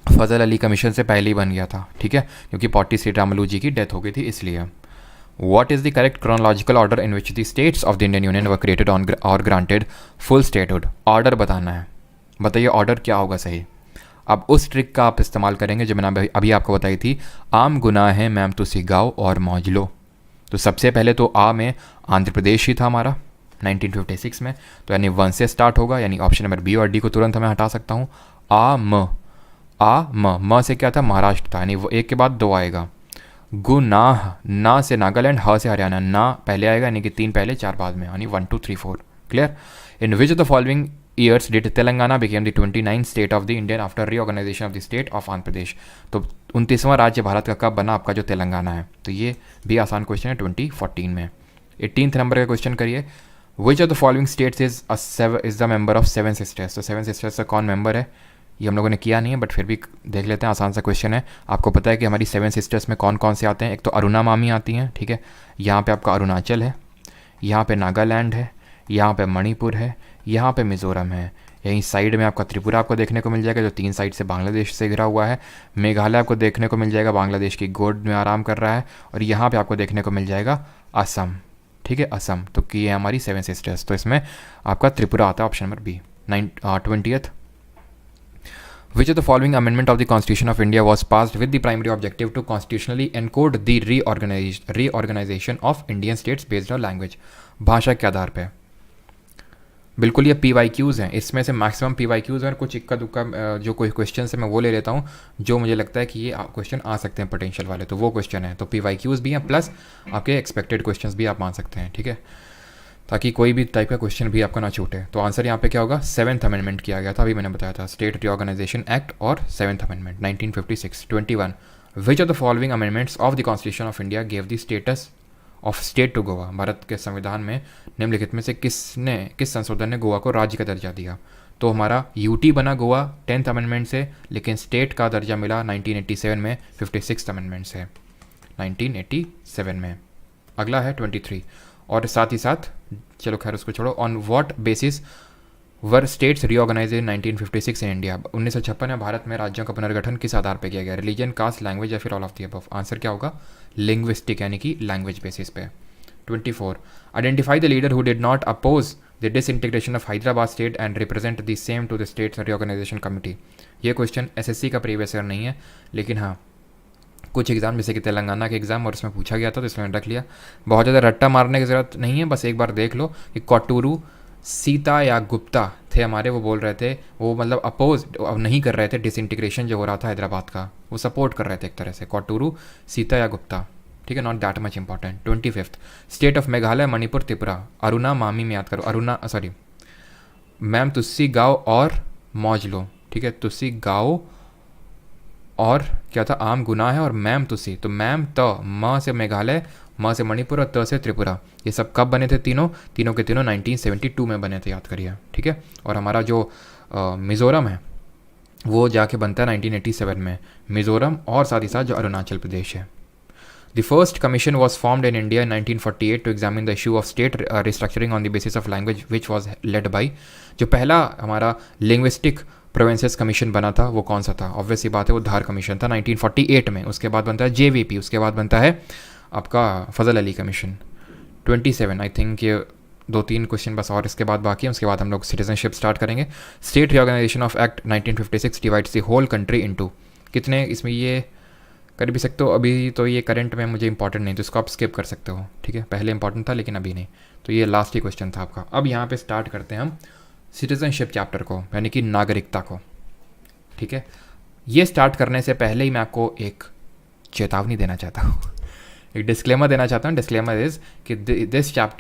फजल अली कमीशन से पहले ही बन गया था, ठीक है, क्योंकि पॉटी श्रीरामुलू जी की डेथ हो गई थी इसलिए। What is the correct chronological order in which the states of the Indian union were created on और ग्रांटेड फुल स्टेटहुड? ऑर्डर बताना है, बताइए ऑर्डर क्या होगा सही। अब उस ट्रिक का आप इस्तेमाल करेंगे जो मैंने अभी आपको बताई थी, आम गुनाह है मैम तुसी गाओ और मौज लो। तो सबसे पहले तो आ में आंध्र प्रदेश ही था हमारा 1956 में, तो यानी 1 से स्टार्ट होगा, यानी ऑप्शन नंबर बी और डी को तुरंत मैं हटा सकता हूँ। म से क्या था, महाराष्ट्र था, यानी वो एक के बाद दो आएगा। गुनाह, ना से नागालैंड, ह से हरियाणा, ना पहले आएगा यानी कि 3 पहले 4 बाद में, यानी 1 2 3 4। Clear. In which of the following years did Telangana became the 29th state of the Indian after reorganization of the state of Andhra Pradesh. तो 29वां राज्य भारत का कब बना आपका जो तेलंगाना है। तो ये भी आसान क्वेश्चन है 2014 में। 18th नंबर का क्वेश्चन करिए, विच of the following states is the member of 7 sisters. तो 7 सिस्टर्स का कौन मेंबर है, ये हम लोगों ने किया नहीं है बट फिर भी देख लेते हैं, आसान सा क्वेश्चन है। आपको पता है कि हमारी 7 सिस्टर्स में कौन कौन से आते हैं। एक तो अरुणा मामी आती हैं, ठीक है, यहाँ पे आपका अरुणाचल है, यहाँ पे नागालैंड है, यहाँ पे मणिपुर है, यहाँ पे मिज़ोरम है। यहीं साइड में आपका त्रिपुरा आपको देखने को मिल जाएगा जो 3 साइड से बांग्लादेश से घिरा हुआ है। मेघालय आपको देखने को मिल जाएगा, बांग्लादेश की गोद में आराम कर रहा है। और यहाँ पे आपको देखने को मिल जाएगा असम, ठीक है, असम। तो कि ये हमारी 7 सिस्टर्स। तो इसमें आपका त्रिपुरा आता है, option number B. 20th, which of the following amendment of the Constitution of India was passed with the primary objective to constitutionally encode the reorganization of Indian states based on language। भाषा के आधार पे। बिल्कुल ये PYQs हैं, इसमें से maximum PYQs हैं और कुछ इक्का दुक्का जो कोई क्वेश्चन है मैं वो ले लेता हूँ जो मुझे लगता है कि ये क्वेश्चन आ सकते हैं पोटेंशियल वाले, तो वो क्वेश्चन है। तो PYQs भी हैं प्लस आपके एक्सपेक्टेड क्वेश्चंस भी आप मान सकते हैं, ठीक है, ताकि कोई भी टाइप का क्वेश्चन भी आपका ना छूटे। तो आंसर यहाँ पे क्या होगा, 7th अमेंडमेंट किया गया था, अभी मैंने बताया था, स्टेट रीऑर्गेनाइजेशन एक्ट और 7th amendment 1956। 21, which of the following amendments of the constitution of India gave the status of state to Goa. Bharat के संविधान में निम्नलिखित में से किस संशोधन ने गोवा को राज्य का दर्जा दिया। तो हमारा यूटी बना गोवा 10th अमेंडमेंट से, लेकिन स्टेट का दर्जा मिला 1987 में 56th अमेंडमेंट से, 1987 में। अगला है 23, और साथ ही साथ चलो खैर उसको छोड़ो, on what basis were states reorganise in 1956 in India. 1956 में भारत में राज्यों का पुनर्गठन किस आधार पर किया गया, रिलीजन, कास्ट, लैंग्वेज या फिर all of the above. Answer क्या होगा, लिंग्विस्टिक यानी कि लैंग्वेज बेसिस पे। 24, identify the leader who did not oppose the disintegration of Hyderabad state and represent the same to the states reorganisation committee. ये question SSC का previous year नहीं है, लेकिन हाँ कुछ एग्जाम जैसे कि तेलंगाना के एग्जाम और उसमें पूछा गया था, तो इसमें रख लिया। बहुत ज़्यादा रट्टा मारने की ज़रूरत नहीं है, बस एक बार देख लो कि कोटूरू सीता या गुप्ता थे हमारे, वो बोल रहे थे, वो मतलब अपोज नहीं कर रहे थे डिसइंटीग्रेशन जो हो रहा था हैदराबाद का, वो सपोर्ट कर रहे थे एक तरह से। कोटूरू सीता या गुप्ता, ठीक है, not that much important. 25, state of Meghalaya, Manipur, Tripura. Aruna मामी में याद करो, अरुणा सॉरी मैम तुस्सी गाओ और मौज लो, ठीक है, तुस्सी गाओ और क्या था, आम गुनाह है, और मैम तुसी, तो मैम त, म से मेघालय, म से मणिपुर और त से त्रिपुरा। ये सब कब बने थे, तीनों के तीनों 1972 में बने थे, याद करिए, ठीक है। और हमारा जो मिज़ोरम है वो जाके बनता है 1987 में, मिज़ोरम, और साथ ही साथ जो अरुणाचल प्रदेश है। The first commission was formed in India in 1948 to examine the issue of state restructuring on the basis of language which was led by. जो पहला हमारा लिंग्विस्टिक प्रोविंसेस कमीशन बना था वो कौन सा था, ऑब्वियस सी बात है वो धार कमीशन था 1948 में। उसके बाद बनता है JVP, उसके बाद बनता है आपका फजल अली कमीशन। 27, आई थिंक ये 2-3 क्वेश्चन बस और इसके बाद बाकी है, उसके बाद हम लोग सिटीजनशिप स्टार्ट करेंगे। State reorganisation of act 1956 divides the whole country into. कितने इसमें ये कर भी सकते हो, अभी तो ये करंट में मुझे इंपॉर्टेंट नहीं, तो इसको आप स्किप कर सकते हो, ठीक है, पहले इंपॉर्टेंट था लेकिन अभी नहीं। तो ये लास्ट ही क्वेश्चन था आपका। अब यहाँ पे स्टार्ट करते हैं हम सिटीजनशिप चैप्टर को, यानी कि नागरिकता को, ठीक है। ये स्टार्ट करने से पहले ही मैं आपको एक चेतावनी देना चाहता हूँ, एक डिस्क्लेमर देना चाहता हूँ। डिस्क्लेमर इज़ कि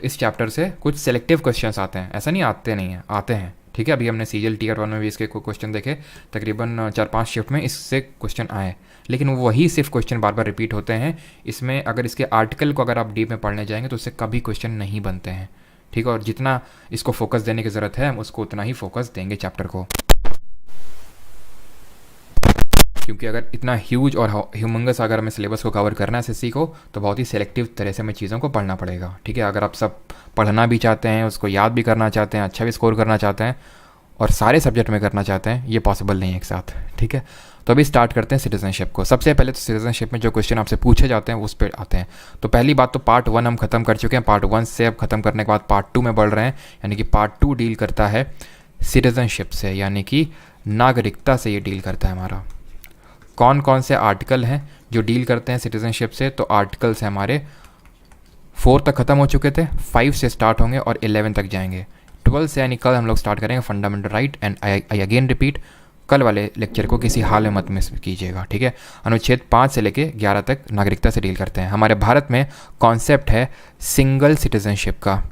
इस चैप्टर से कुछ सेलेक्टिव क्वेश्चंस आते हैं, ऐसा नहीं आते नहीं हैं, आते हैं, ठीक है। अभी हमने CGL Tier 1 में भी इसके क्वेश्चन देखे, तकरीबन 4-5 शिफ्ट में इससे क्वेश्चन आए, लेकिन वही सिर्फ क्वेश्चन बार बार रिपीट होते हैं। इसमें अगर इसके आर्टिकल को अगर आप डीप में पढ़ने जाएंगे तो उससे कभी क्वेश्चन नहीं बनते हैं, ठीक है। और जितना इसको फोकस देने की ज़रूरत है हम उसको उतना ही फोकस देंगे चैप्टर को, क्योंकि अगर इतना ह्यूज और ह्यूमंगस अगर हमें सिलेबस को कवर करना है SSC को, तो बहुत ही सेलेक्टिव तरह से हमें चीज़ों को पढ़ना पड़ेगा, ठीक है। अगर आप सब पढ़ना भी चाहते हैं, उसको याद भी करना चाहते हैं, अच्छा भी स्कोर करना चाहते हैं और सारे सब्जेक्ट में करना चाहते हैं, ये पॉसिबल नहीं है एक साथ, ठीक है। तो अभी स्टार्ट करते हैं सिटीजनशिप को। सबसे पहले तो सिटीजनशिप में जो क्वेश्चन आपसे पूछे जाते हैं उस पर आते हैं। तो पहली बात तो पार्ट 1 हम खत्म कर चुके हैं, पार्ट 1 से अब खत्म करने के बाद पार्ट 2 में बढ़ रहे हैं, यानी कि पार्ट 2 डील करता है सिटीजनशिप से, यानी कि नागरिकता से ये डील करता है हमारा। कौन कौन से आर्टिकल हैं जो डील करते हैं सिटीजनशिप से, तो आर्टिकल्स हैं हमारे 4 तक ख़त्म हो चुके थे, 5 से स्टार्ट होंगे और 11 तक जाएंगे। 12 से यानी कल हम लोग स्टार्ट करेंगे fundamental right, and I again repeat कल वाले लेक्चर को किसी हाल में मत मिस कीजिएगा, ठीक है। अनुच्छेद 5 से लेके 11 तक नागरिकता से डील करते हैं। हमारे भारत में कॉन्सेप्ट है सिंगल सिटीजनशिप का,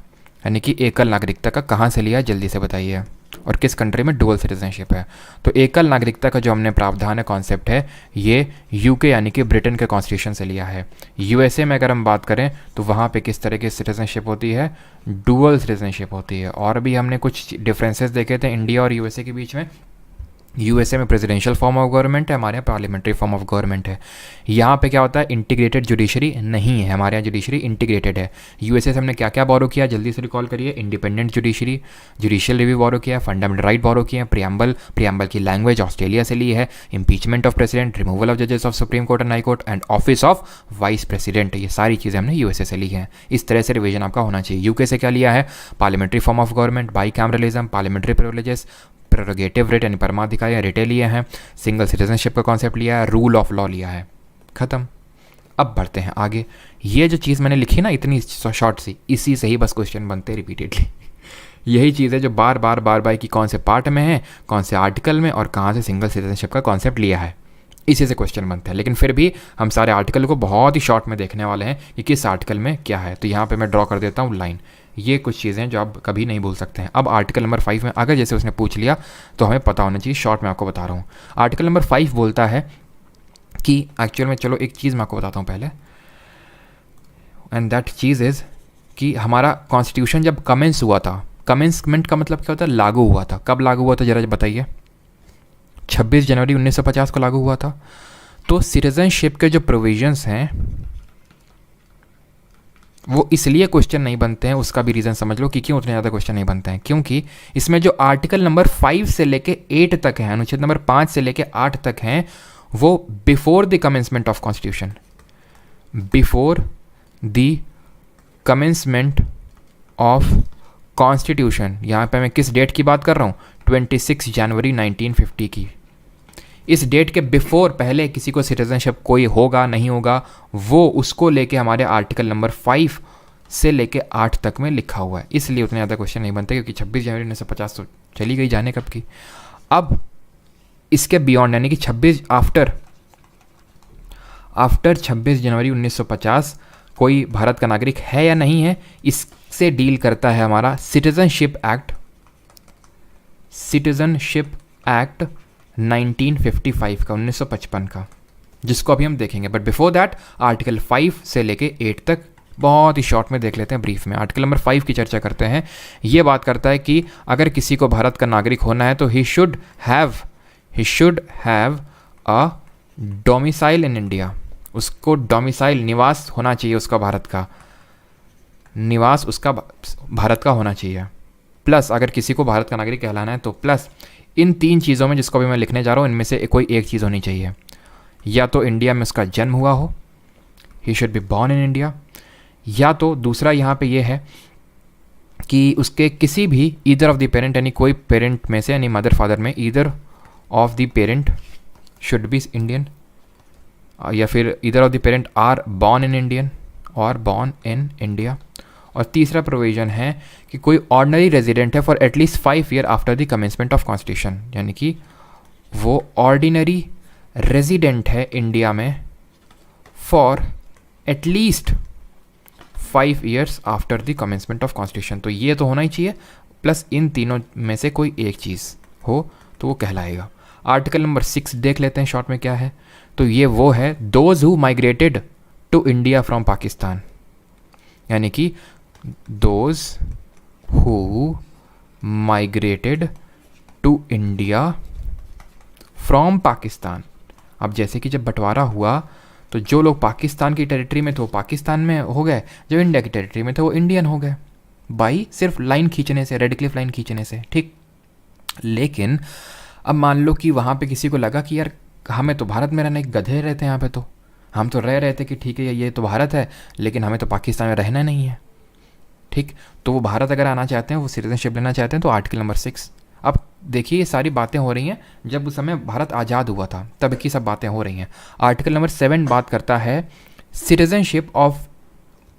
यानी कि एकल नागरिकता का। कहाँ से लिया जल्दी से बताइए, और किस कंट्री में डुअल सिटीजनशिप है। तो एकल नागरिकता का जो हमने प्रावधान है, कॉन्सेप्ट है, ये यूके यानी कि ब्रिटेन के कॉन्स्टिट्यूशन से लिया है। यूएसए में अगर हम बात करें तो वहाँ पे किस तरह की सिटीजनशिप होती है, डुअल सिटीजनशिप होती है। और भी हमने कुछ डिफरेंसेस देखे थे इंडिया और यूएसए के बीच में। यूएसए में प्रेसिडेंशियल फॉर्म ऑफ गवर्नमेंट है, हमारे यहाँ पार्लियामेंट्री फॉर्म ऑफ गवर्नमेंट है। यहाँ पे क्या होता है, इंटीग्रेटेड जुडिशरी नहीं है, हमारे यहाँ जुडिशरी इंटीग्रेटेड है। यूएसए से हमने क्या क्या बोरो किया, जल्दी से रिकॉल करिए। इंडिपेंडेंट जुडिशरी, जुडिशियल रिव्यू बोरो किया, फंडामेंटल राइट बोरो किया, प्रियम्बल की लैंग्वेज ऑस्ट्रेलिया से ली है, impeachment of president, removal of जजेस of supreme court and high court, and office of vice president, ये सारी चीज़ें हमने यूएसए से ली हैं। इस तरह से रिविजन आपका होना चाहिए। यूके से क्या लिया है, parliamentary form of government, by cameralism, parliamentary privileges, prerogative writ यानी परमाधिकार या रिटे लिए हैं, सिंगल सिटीजनशिप का कॉन्सेप्ट लिया है, रूल ऑफ लॉ लिया है। खत्म। अब बढ़ते हैं आगे। ये जो चीज़ मैंने लिखी ना इतनी शॉर्ट सी, इसी से ही बस क्वेश्चन बनते हैं रिपीटेडली। यही चीज़ है जो बार बार कि कौन से पार्ट में है, कौन से आर्टिकल में, और कहाँ से सिंगल सिटीजनशिप का कॉन्सेप्ट लिया है, इसी से क्वेश्चन बनता है। लेकिन फिर भी हम सारे आर्टिकल को बहुत ही शॉर्ट में देखने वाले हैं कि किस आर्टिकल में क्या है। तो यहाँ पे मैं ड्रॉ कर देता हूँ लाइन। ये कुछ चीज़ें जो आप कभी नहीं भूल सकते हैं। अब आर्टिकल नंबर 5 में अगर जैसे उसने पूछ लिया तो हमें पता होना चाहिए, शॉर्ट में आपको बता रहा हूँ। आर्टिकल नंबर 5 बोलता है कि एक्चुअल में, चलो एक चीज़ मैं आपको बताता हूँ पहले, एंड दैट चीज़ इज़ कि हमारा कॉन्स्टिट्यूशन जब कमेंस हुआ था, कमेंसमेंट का मतलब क्या होता है, लागू हुआ था। कब लागू हुआ था जरा बताइए, 26 जनवरी 1950 को लागू हुआ था। तो सिटीजनशिप के जो प्रोविजंस हैं वो इसलिए क्वेश्चन नहीं बनते हैं, उसका भी रीज़न समझ लो कि क्यों उतने ज़्यादा क्वेश्चन नहीं बनते हैं। क्योंकि इसमें जो आर्टिकल नंबर 5 से लेके 8 तक है, अनुच्छेद नंबर 5 से लेके 8 तक हैं, वो before the commencement of constitution, before the commencement of constitution. यहाँ पे मैं किस डेट की बात कर रहा हूँ, 26 जनवरी 1950 की। इस डेट के बिफोर, पहले किसी को सिटीजनशिप कोई होगा नहीं होगा, वो उसको लेके हमारे आर्टिकल नंबर 5 से लेके 8 तक में लिखा हुआ है। इसलिए उतने ज़्यादा क्वेश्चन नहीं बनते, क्योंकि 26 जनवरी 1950 तो चली गई जाने कब की। अब इसके बियॉन्ड यानी कि 26 आफ्टर 26 जनवरी 1950 कोई भारत का नागरिक है या नहीं है, इससे डील करता है हमारा सिटीजनशिप एक्ट 1955 का, 1955 का, जिसको अभी हम देखेंगे। बट बिफोर दैट आर्टिकल 5 से लेके 8 तक बहुत ही शॉर्ट में देख लेते हैं, ब्रीफ में। आर्टिकल नंबर 5 की चर्चा करते हैं। ये बात करता है कि अगर किसी को भारत का नागरिक होना है तो he should have a domicile in India. उसको डोमिसाइल, निवास होना चाहिए उसका, भारत का निवास उसका भारत का होना चाहिए। प्लस अगर किसी को भारत का नागरिक कहलाना है तो प्लस इन 3 चीज़ों में, जिसको भी मैं लिखने जा रहा हूँ, इनमें से कोई एक चीज़ होनी चाहिए। या तो इंडिया में उसका जन्म हुआ हो, he should be born in India, या तो दूसरा यहाँ पे ये है कि उसके किसी भी ईदर ऑफ द पेरेंट, यानी कोई पेरेंट में से, यानी मदर फादर में either of the parent should be Indian, या फिर either of the parent are born in Indian और बॉर्न इन इंडिया। और तीसरा प्रोविजन है कि कोई ऑर्डिनरी रेजिडेंट है for at least 5 year after the commencement of constitution, यानी कि वो ऑर्डिनरी रेजिडेंट है इंडिया में for at least 5 years after the commencement of constitution. तो ये तो होना ही चाहिए, प्लस इन तीनों में से कोई एक चीज़ हो तो वो कहलाएगा। आर्टिकल नंबर 6 देख लेते हैं शॉर्ट में क्या है। तो ये वो है, those who migrated to India from Pakistan, यानी कि those who migrated to India from Pakistan. अब जैसे कि जब बंटवारा हुआ तो जो लोग पाकिस्तान की टेरिटरी में थे वो पाकिस्तान में हो गए, जो इंडिया की टेरिटरी में थे वो इंडियन हो गए, बाई सिर्फ लाइन खींचने से, रेड क्लिफ लाइन खींचने से, ठीक। लेकिन अब मान लो कि वहाँ पे किसी को लगा कि यार हमें तो भारत में रहना, एक गधे रहते हैं यहाँ पे, तो हम तो रह रहे थे कि ठीक है ये तो भारत है, लेकिन हमें तो पाकिस्तान में रहना नहीं है, ठीक। तो वो भारत अगर आना चाहते हैं, वो सिटीजनशिप लेना चाहते हैं, तो आर्टिकल नंबर 6। अब देखिए ये सारी बातें हो रही हैं जब उस समय भारत आज़ाद हुआ था, तब की सब बातें हो रही हैं। आर्टिकल नंबर 7 बात करता है citizenship of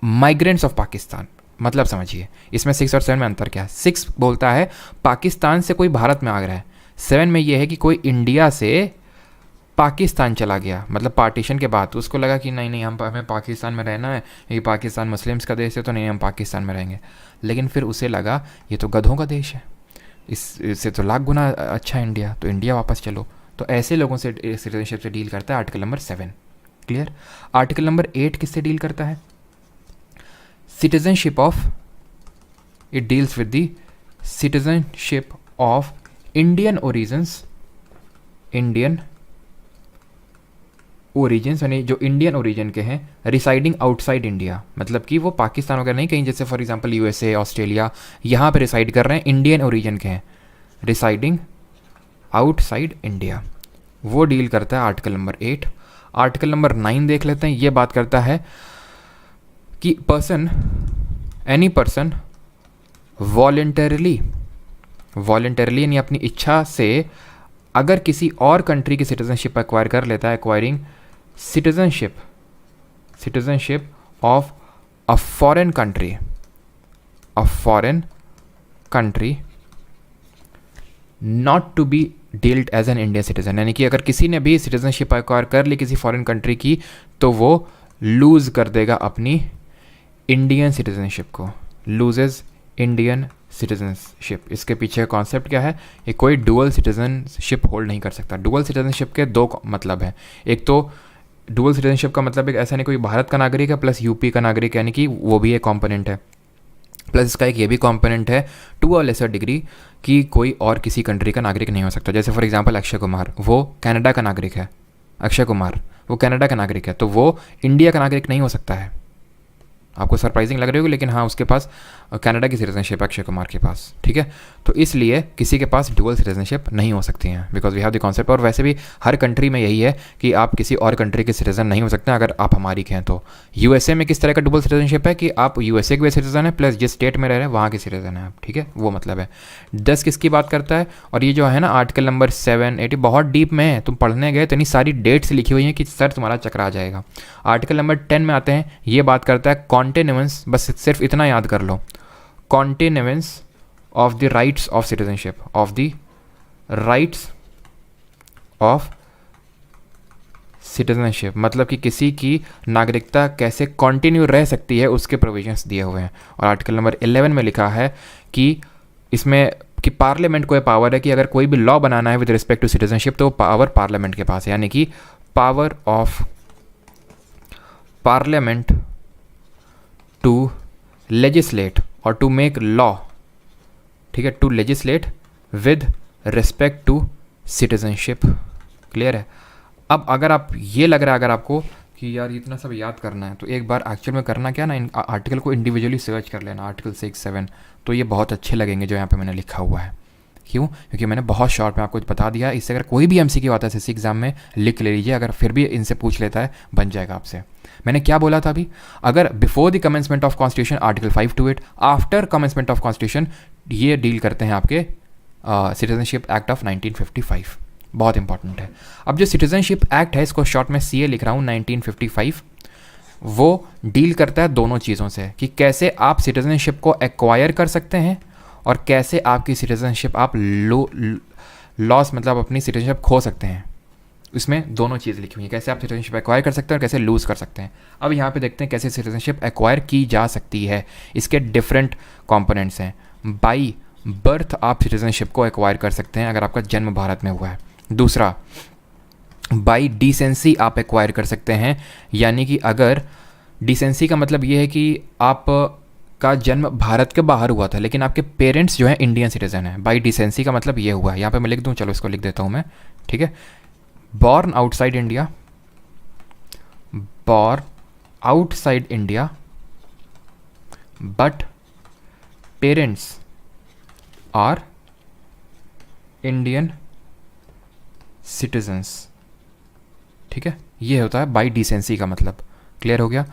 migrants of Pakistan. मतलब समझिए इसमें 6 और 7 में अंतर क्या है। 6 बोलता है पाकिस्तान से कोई भारत में आ रहा है, 7 में ये है कि कोई इंडिया से पाकिस्तान चला गया, मतलब पार्टीशन के बाद, तो उसको लगा कि नहीं नहीं हमें पाकिस्तान में रहना है, ये पाकिस्तान मुस्लिम्स का देश है तो नहीं हम पाकिस्तान में रहेंगे। लेकिन फिर उसे लगा ये तो गधों का देश है, इससे तो लाख गुना अच्छा है इंडिया, तो इंडिया वापस चलो। तो ऐसे लोगों से सिटीजनशिप से डील करता है article number 7। Clear. Article number 8 किससे डील करता है? Citizenship of, it deals with the citizenship of Indian origins, Indian origins यानी जो इंडियन ओरिजिन के हैं, रिसाइडिंग आउटसाइड इंडिया, मतलब कि वो पाकिस्तान वगैरह नहीं, कहीं जैसे फॉर एग्जांपल यूएसए, ऑस्ट्रेलिया, यहाँ पे रिसाइड कर रहे हैं, इंडियन ओरिजिन के हैं, रिसाइडिंग आउटसाइड इंडिया, वो डील करता है आर्टिकल नंबर 8। आर्टिकल नंबर 9 देख लेते हैं। ये बात करता है कि पर्सन, एनी पर्सन वॉलेंटरली यानी अपनी इच्छा से अगर किसी और कंट्री की सिटीजनशिप एक्वायर कर लेता है, acquiring citizenship of a foreign country not to be dealt as an Indian citizen, यानी कि अगर किसी ने भी सिटीजनशिप एक्वायर कर ली किसी फॉरेन कंट्री की, तो वो लूज कर देगा अपनी इंडियन सिटीजनशिप को, लूजेज इंडियन सिटीजनशिप। इसके पीछे कॉन्सेप्ट क्या है? ये कोई डुअल सिटीजनशिप होल्ड नहीं कर सकता। डुअल सिटीजनशिप के दो मतलब हैं। एक तो डुअल सिटीजनशिप का मतलब एक ऐसा नहीं कोई भारत का नागरिक है प्लस यूपी का नागरिक, यानी कि वो भी एक कॉम्पोनेंट है, प्लस इसका एक ये भी कॉम्पोनेंट है टू अ लेसर डिग्री कि कोई और किसी कंट्री का नागरिक नहीं हो सकता। जैसे फॉर एग्जांपल अक्षय कुमार, वो कनाडा का नागरिक है, अक्षय कुमार वो कनाडा का नागरिक है, तो वो इंडिया का नागरिक नहीं हो सकता है। आपको सरप्राइजिंग लग रही होगी, लेकिन हाँ उसके पास कनाडा की सिटीजनशिप अक्षय कुमार के पास, ठीक है। तो इसलिए किसी के पास डुअल सिटीजनशिप नहीं हो सकती हैं, because we have the concept. और वैसे भी हर कंट्री में यही है कि आप किसी और कंट्री के सिटीजन नहीं हो सकते अगर आप हमारी के हैं। तो यूएसए में किस तरह का डुअल सिटीजनशिप है कि आप यूएसए के भी सिटीजन है प्लस जिस स्टेट में रह रहे हैं वहाँ के सिटीजन है आप, ठीक है, वो मतलब है। 10 किसकी बात करता है? और ये जो है ना आर्टिकल नंबर 7, 8 बहुत डीप में है, तुम पढ़ने गए तो इतनी सारी डेट्स लिखी हुई हैं कि सर तुम्हारा चकरा जाएगा। आर्टिकल नंबर 10 में आते हैं, ये बात करता है कॉन्टिन्यूएंस, बस सिर्फ इतना याद कर लो, continuance of the rights of citizenship, of the rights of citizenship, मतलब कि किसी की नागरिकता कैसे कंटिन्यू रह सकती है उसके प्रोविजंस दिए हुए हैं। और आर्टिकल नंबर 11 में लिखा है कि इसमें कि पार्लियामेंट को यह पावर है कि अगर कोई भी लॉ बनाना है विद रिस्पेक्ट टू सिटीजनशिप तो वो पावर पार्लियामेंट के पास है, यानी कि power of parliament to legislate और टू मेक लॉ, ठीक है, to legislate with respect to citizenship. Clear है? अब अगर आप ये लग रहा है अगर आपको कि यार इतना सब याद करना है, तो एक बार एक्चुअल में करना क्या ना, इन आर्टिकल को इंडिविजुअली सर्च कर लेना, आर्टिकल 6, 7, तो ये बहुत अच्छे लगेंगे जो यहाँ पे मैंने लिखा हुआ है। क्यों? क्योंकि मैंने बहुत शॉर्ट में आपको बता दिया। इससे अगर कोई भी एमसीक्यू आता है एसएससी एग्जाम में, लिख ले लीजिए, अगर फिर भी इनसे पूछ लेता है बन जाएगा आपसे। मैंने क्या बोला था अभी? अगर before the commencement of constitution article 5 to 8, after commencement of constitution, ये डील करते हैं आपके सिटीजनशिप एक्ट ऑफ 1955, बहुत इंपॉर्टेंट है। अब जो सिटीजनशिप एक्ट है, इसको शॉर्ट में सीए लिख रहा हूँ, 1955, वो डील करता है दोनों चीज़ों से कि कैसे आप सिटीजनशिप को एक्वायर कर सकते हैं और कैसे आपकी सिटीजनशिप आप लॉस मतलब अपनी सिटीजनशिप खो सकते हैं। इसमें दोनों चीज़ लिखी हुई है, कैसे आप सिटीजनशिप एक्वायर कर सकते हैं और कैसे लूज़ कर सकते हैं। अब यहाँ पे देखते हैं कैसे सिटीजनशिप एक्वायर की जा सकती है। इसके डिफरेंट कंपोनेंट्स हैं। बाई बर्थ आप सिटीजनशिप को एक्वायर कर सकते हैं अगर आपका जन्म भारत में हुआ है। दूसरा, बाई डिसेंसी आप एक्वायर कर सकते हैं, यानी कि अगर डिसेंसी का मतलब ये है कि आप का जन्म भारत के बाहर हुआ था लेकिन आपके पेरेंट्स जो हैं इंडियन सिटीजन हैं। बाई डिसेंसी का मतलब ये हुआ है, यहाँ पे मैं लिख दूँ, चलो इसको लिख देता हूँ मैं, ठीक है। Born outside India, born outside India but parents are Indian citizens, ठीक है। ये होता है बाई डिसेंसी का मतलब। क्लियर हो गया?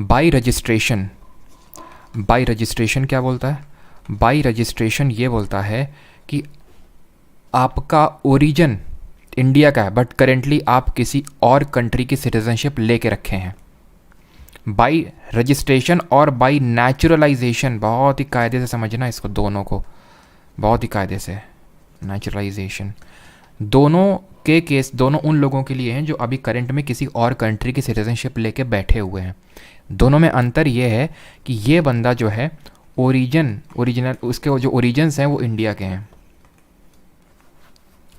बाई रजिस्ट्रेशन, बाई रजिस्ट्रेशन क्या बोलता है? बाई रजिस्ट्रेशन ये बोलता है कि आपका ओरिजिन इंडिया का है बट करेंटली आप किसी और कंट्री की सिटीजनशिप लेके रखे हैं। बाई रजिस्ट्रेशन और बाई नेचुरलाइजेशन, बहुत ही कायदे से समझना इसको, दोनों को बहुत ही कायदे से। नेचुरलाइजेशन दोनों के केस, दोनों उन लोगों के लिए हैं जो अभी करंट में किसी और कंट्री की सिटीजनशिप लेके बैठे हुए हैं। दोनों में अंतर ये है कि ये बंदा जो है ओरिजिनल उसके जो ओरिजिन्स हैं वो इंडिया के हैं,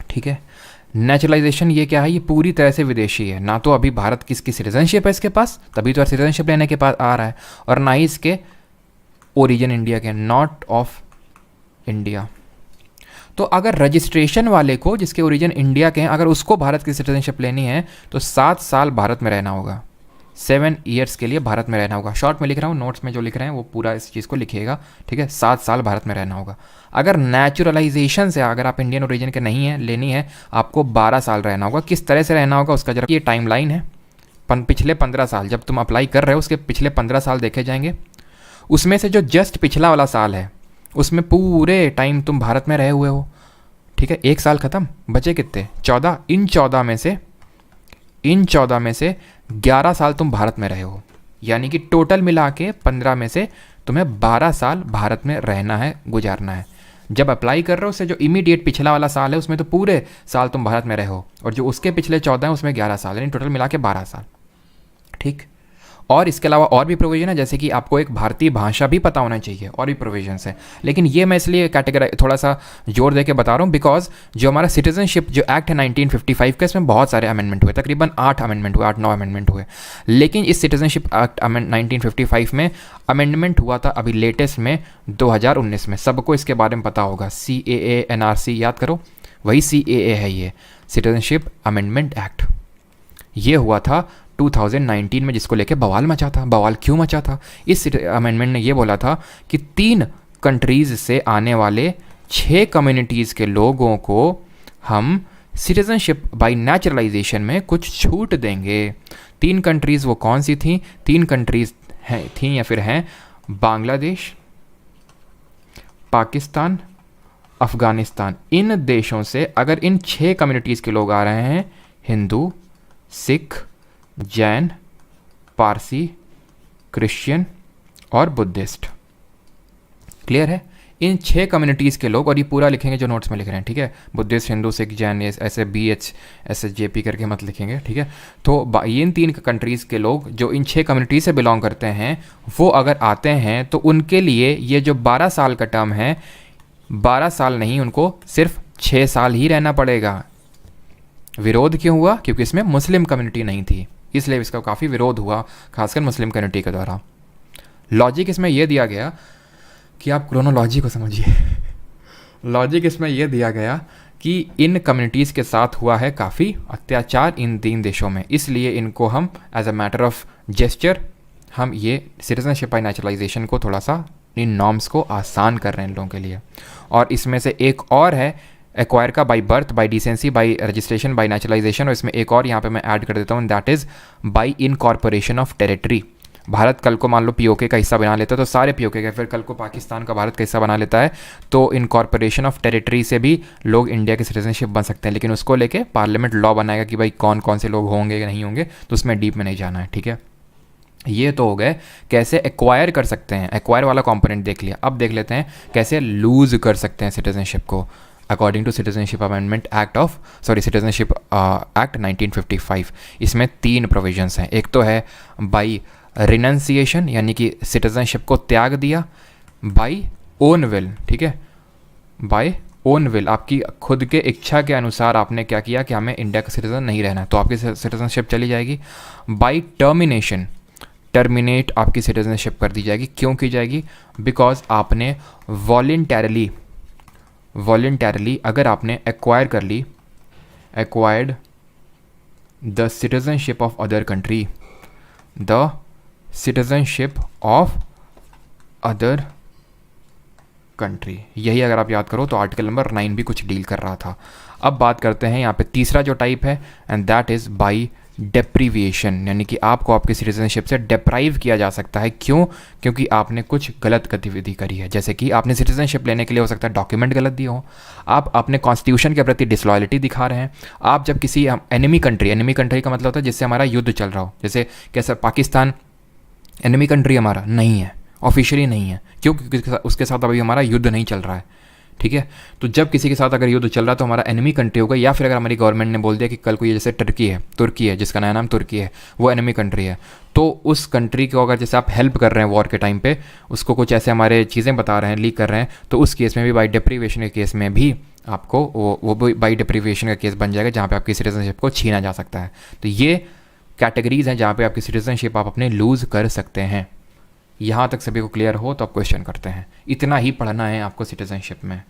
ठीक है। नेचुरलाइजेशन ये क्या है, ये पूरी तरह से विदेशी है, ना तो अभी भारत किसकी सिटीजनशिप है इसके पास, तभी तो सिटीजनशिप लेने के पास आ रहा है, और ना ही इसके ओरिजिन इंडिया के, नॉट ऑफ इंडिया। तो अगर रजिस्ट्रेशन वाले को, जिसके ओरिजिन इंडिया के हैं, अगर उसको भारत की सिटीजनशिप लेनी है तो 7 साल भारत में रहना होगा, 7 ईयर्स के लिए भारत में रहना होगा। शॉर्ट में लिख रहा हूँ, नोट्स में जो लिख रहे हैं वो पूरा इस चीज़ को लिखिएगा, ठीक है। 7 साल भारत में रहना होगा। अगर नेचुरलाइजेशन से, अगर आप इंडियन ओरिजिन के नहीं है, लेनी है, आपको 12 साल रहना होगा। किस तरह से रहना होगा उसका जरा ये टाइम लाइन है, पिछले 15 साल, जब तुम अप्लाई कर रहे हो उसके पिछले 15 साल देखे जाएंगे। उसमें से जो जस्ट पिछला वाला साल है उसमें पूरे टाइम तुम भारत में रहे हुए हो, ठीक है। 1 साल ख़त्म, बचे कितने, 14। इन 14 में से 11 साल तुम भारत में रहे हो, यानी कि टोटल मिला के 15 में से तुम्हें 12 साल भारत में रहना है, गुजारना है। जब अप्लाई कर रहे हो उससे जो इमीडिएट पिछला वाला साल है उसमें तो पूरे साल तुम भारत में रहे हो, और जो उसके पिछले 14 हैं उसमें 11 साल, यानी टोटल मिला के 12 साल, ठीक। और इसके अलावा और भी प्रोविज़न है, जैसे कि आपको एक भारतीय भाषा भी पता होना चाहिए, और भी प्रोविजंस है। लेकिन ये मैं इसलिए कैटेगराइज थोड़ा सा जोर दे के बता रहा हूँ बिकॉज जो हमारा सिटीजनशिप जो एक्ट है 1955 का, इसमें बहुत सारे अमेंडमेंट हुए, तकरीबन 8 अमेंडमेंट हुए, 8-9 अमेंडमेंट हुए। लेकिन इस सिटीजनशिप एक्ट 1955 में अमेंडमेंट हुआ था अभी लेटेस्ट में 2019 में। सबको इसके बारे में पता होगा, CAA NRC याद करो, वही CAA है ये, सिटीजनशिप अमेंडमेंट एक्ट। ये हुआ था 2019 में, जिसको लेके बवाल मचा था। बवाल क्यों मचा था, इस अमेंडमेंट ने ये बोला था कि 3 कंट्रीज़ से आने वाले 6 कम्युनिटीज़ के लोगों को हम सिटीजनशिप बाय नेचुरलाइजेशन में कुछ छूट देंगे। 3 कंट्रीज़ वो कौन सी थी, 3 कंट्रीज़ थी या फिर हैं, बांग्लादेश, पाकिस्तान, अफ़गानिस्तान। इन देशों से अगर इन 6 कम्युनिटीज़ के लोग आ रहे हैं, हिंदू, सिख, जैन, पारसी, क्रिश्चियन और बुद्धिस्ट, क्लियर है। इन 6 कम्युनिटीज़ के लोग, और ये पूरा लिखेंगे जो नोट्स में लिख रहे हैं, ठीक है। बुद्धिस्ट, हिंदू, सिख, जैन, ऐसे BHSJP करके मत लिखेंगे, ठीक है। तो इन 3 कंट्रीज़ के लोग जो इन 6 कम्युनिटी से बिलोंग करते हैं, वो अगर आते हैं तो उनके लिए ये जो 12 साल का टर्म है, 12 साल नहीं, उनको सिर्फ 6 साल ही रहना पड़ेगा। विरोध क्यों हुआ, क्योंकि इसमें मुस्लिम कम्युनिटी नहीं थी, इसलिए इसका काफ़ी विरोध हुआ, खासकर मुस्लिम कम्युनिटी के द्वारा। लॉजिक इसमें यह दिया गया कि आप क्रोनोलॉजी को समझिए। लॉजिक इसमें यह दिया गया कि इन कम्युनिटीज़ के साथ हुआ है काफ़ी अत्याचार इन 3 देशों में, इसलिए इनको हम as a matter of gesture हम ये सिटीजनशिप बाय नेचुरलाइजेशन को थोड़ा सा, इन नॉर्म्स को आसान कर रहे हैं इन लोगों के लिए। और इसमें से एक और है एक्वायर का, by birth, by decency, by registration, by naturalisation, और इसमें एक और यहाँ पे मैं ऐड कर देता हूँ, that is by incorporation of territory. Bharat कल को मान लो POK का हिस्सा बना लेता है तो सारे POK का, फिर कल को पाकिस्तान का भारत का हिस्सा बना लेता है तो इनकॉर्पोरेशन ऑफ टेरिटरी से भी लोग इंडिया की सिटीजनशिप बन सकते हैं। लेकिन उसको लेके पार्लियामेंट लॉ बनाएगा कि भाई कौन कौन से लोग होंगे या नहीं होंगे, तो उसमें डीप में नहीं जाना है, ठीक है। ये तो हो गए कैसे एक्वायर कर सकते हैं, एक्वायर वाला कंपोनेंट देख लिया। अब देख लेते हैं कैसे लूज़ कर सकते हैं सिटीजनशिप को according to citizenship amendment citizenship act 1955। इसमें 3 प्रोविजंस हैं। एक तो है बाई रिनंसिएशन, यानी कि सिटीजनशिप को त्याग दिया, बाई ओन विल, ठीक है, बाय ओन विल, आपकी खुद के इच्छा के अनुसार आपने क्या किया कि हमें इंडिया का सिटीजन नहीं रहना, तो आपकी सिटीजनशिप चली जाएगी। बाई टर्मिनेशन, टर्मिनेट आपकी सिटीजनशिप कर दी जाएगी। क्यों की जाएगी, बिकॉज आपने वॉलेंटरली अगर आपने एक्वायर कर ली, acquired the citizenship of other country, the citizenship of other country, यही अगर आप याद करो तो आर्टिकल नंबर 9 भी कुछ डील कर रहा था। अब बात करते हैं यहाँ पे तीसरा जो टाइप है, एंड दैट इज़ बाई डेप्रीविएशन, यानी कि आपको आपकी सिटीजनशिप से डेप्राइव किया जा सकता है। क्यों, क्योंकि आपने कुछ गलत गतिविधि करी है। जैसे कि आपने सिटीजनशिप लेने के लिए हो सकता है डॉक्यूमेंट गलत दिए हो, आप अपने कॉन्स्टिट्यूशन के प्रति डिसलॉयल्टी दिखा रहे हैं, आप जब किसी एनिमी कंट्री का मतलब होता है जिससे हमारा युद्ध चल रहा हो, जैसे कैसे पाकिस्तान एनिमी कंट्री हमारा नहीं है, ऑफिशियली नहीं है, क्यों, क्योंकि उसके साथ अभी हमारा युद्ध नहीं चल रहा है, ठीक है। तो जब किसी के साथ अगर युद्ध चल रहा है तो हमारा एनिमी कंट्री होगा, या फिर अगर हमारी गवर्नमेंट ने बोल दिया कि कल को ये जैसे तुर्की है जिसका नया नाम तुर्की है, वो एनिमी कंट्री है, तो उस कंट्री को अगर जैसे आप हेल्प कर रहे हैं वॉर के टाइम पे, उसको कुछ ऐसे हमारे चीज़ें बता रहे हैं, लीक कर रहे हैं, तो उस केस में भी बाई डिप्रीवेशन के केस में भी आपको वो बाई डिप्रीवेशन का केस बन जाएगा, जहाँ पे आपकी सिटीजनशिप को छीना जा सकता है। तो ये कैटेगरीज हैं जहाँ पे आपकी सिटीजनशिप आप अपने लूज़ कर सकते हैं। यहाँ तक सभी को क्लियर हो तो आप क्वेश्चन करते हैं। इतना ही पढ़ना है आपको सिटीजनशिप में,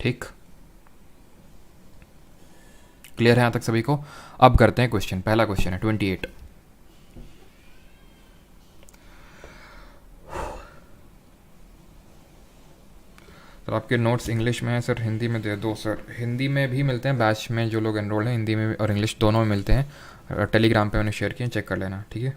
ठीक? क्लियर है यहाँ तक सभी को? अब करते हैं क्वेश्चन। पहला क्वेश्चन है 28। सर आपके नोट्स इंग्लिश में है सर, हिंदी में दे दो सर। हिंदी में भी मिलते हैं बैच में, जो लोग एनरोल्ड हैं हिंदी में और इंग्लिश दोनों में मिलते हैं। टेलीग्राम पे मैंने शेयर किए, चेक कर लेना, ठीक है?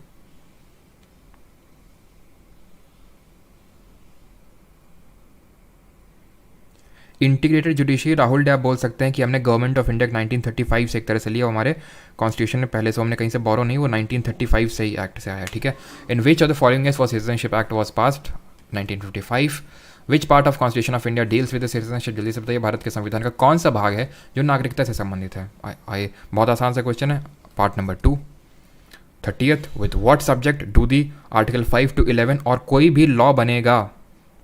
इंटीग्रेटेड जुडिशरी, राहुल डे आप बोल सकते हैं कि हमने गवर्नमेंट ऑफ इंडिया 1935 से एक तरह से लिया, हमारे कॉन्स्टिट्यूशन में पहले से हमने कहीं से बोरो नहीं, वो 1935 से ही एक्ट से आया, ठीक है? In which of the following years for citizenship act was passed? 1955। Which part of constitution of India deals with citizenship? जल्दी से बताइए, भारत के संविधान का कौन सा भाग है जो नागरिकता से संबंधित है? आए बहुत आसान सा क्वेश्चन है। Part number 2। 30th, with what subject do the article 5 to 11 और कोई भी लॉ बनेगा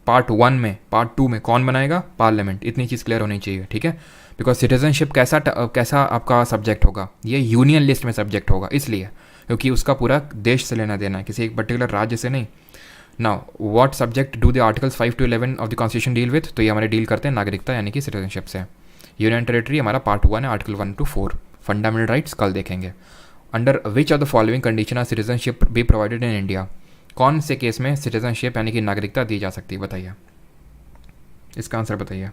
पार्ट 1 में, पार्ट 2 में कौन बनाएगा? पार्लियामेंट। इतनी चीज़ क्लियर होनी चाहिए, ठीक है? बिकॉज सिटीजनशिप कैसा आपका सब्जेक्ट होगा? ये यूनियन लिस्ट में सब्जेक्ट होगा, इसलिए क्योंकि उसका पूरा देश से लेना देना है, किसी एक पर्टिकुलर राज्य से नहीं। Now what subject do the articles 5 to 11 of the constitution deal with? तो ये हमारे डील करते हैं नागरिकता यानी कि सिटीजनशिप से। यूनियन टेरिटरी हमारा पार्ट 1 है, आर्टिकल 1 to 4। फंडामेंटल राइट्स कल देखेंगे। Under which of the following condition of citizenship be provided in India? कौन से केस में सिटीजनशिप यानी कि नागरिकता दी जा सकती है? बताइए, इसका आंसर बताइए।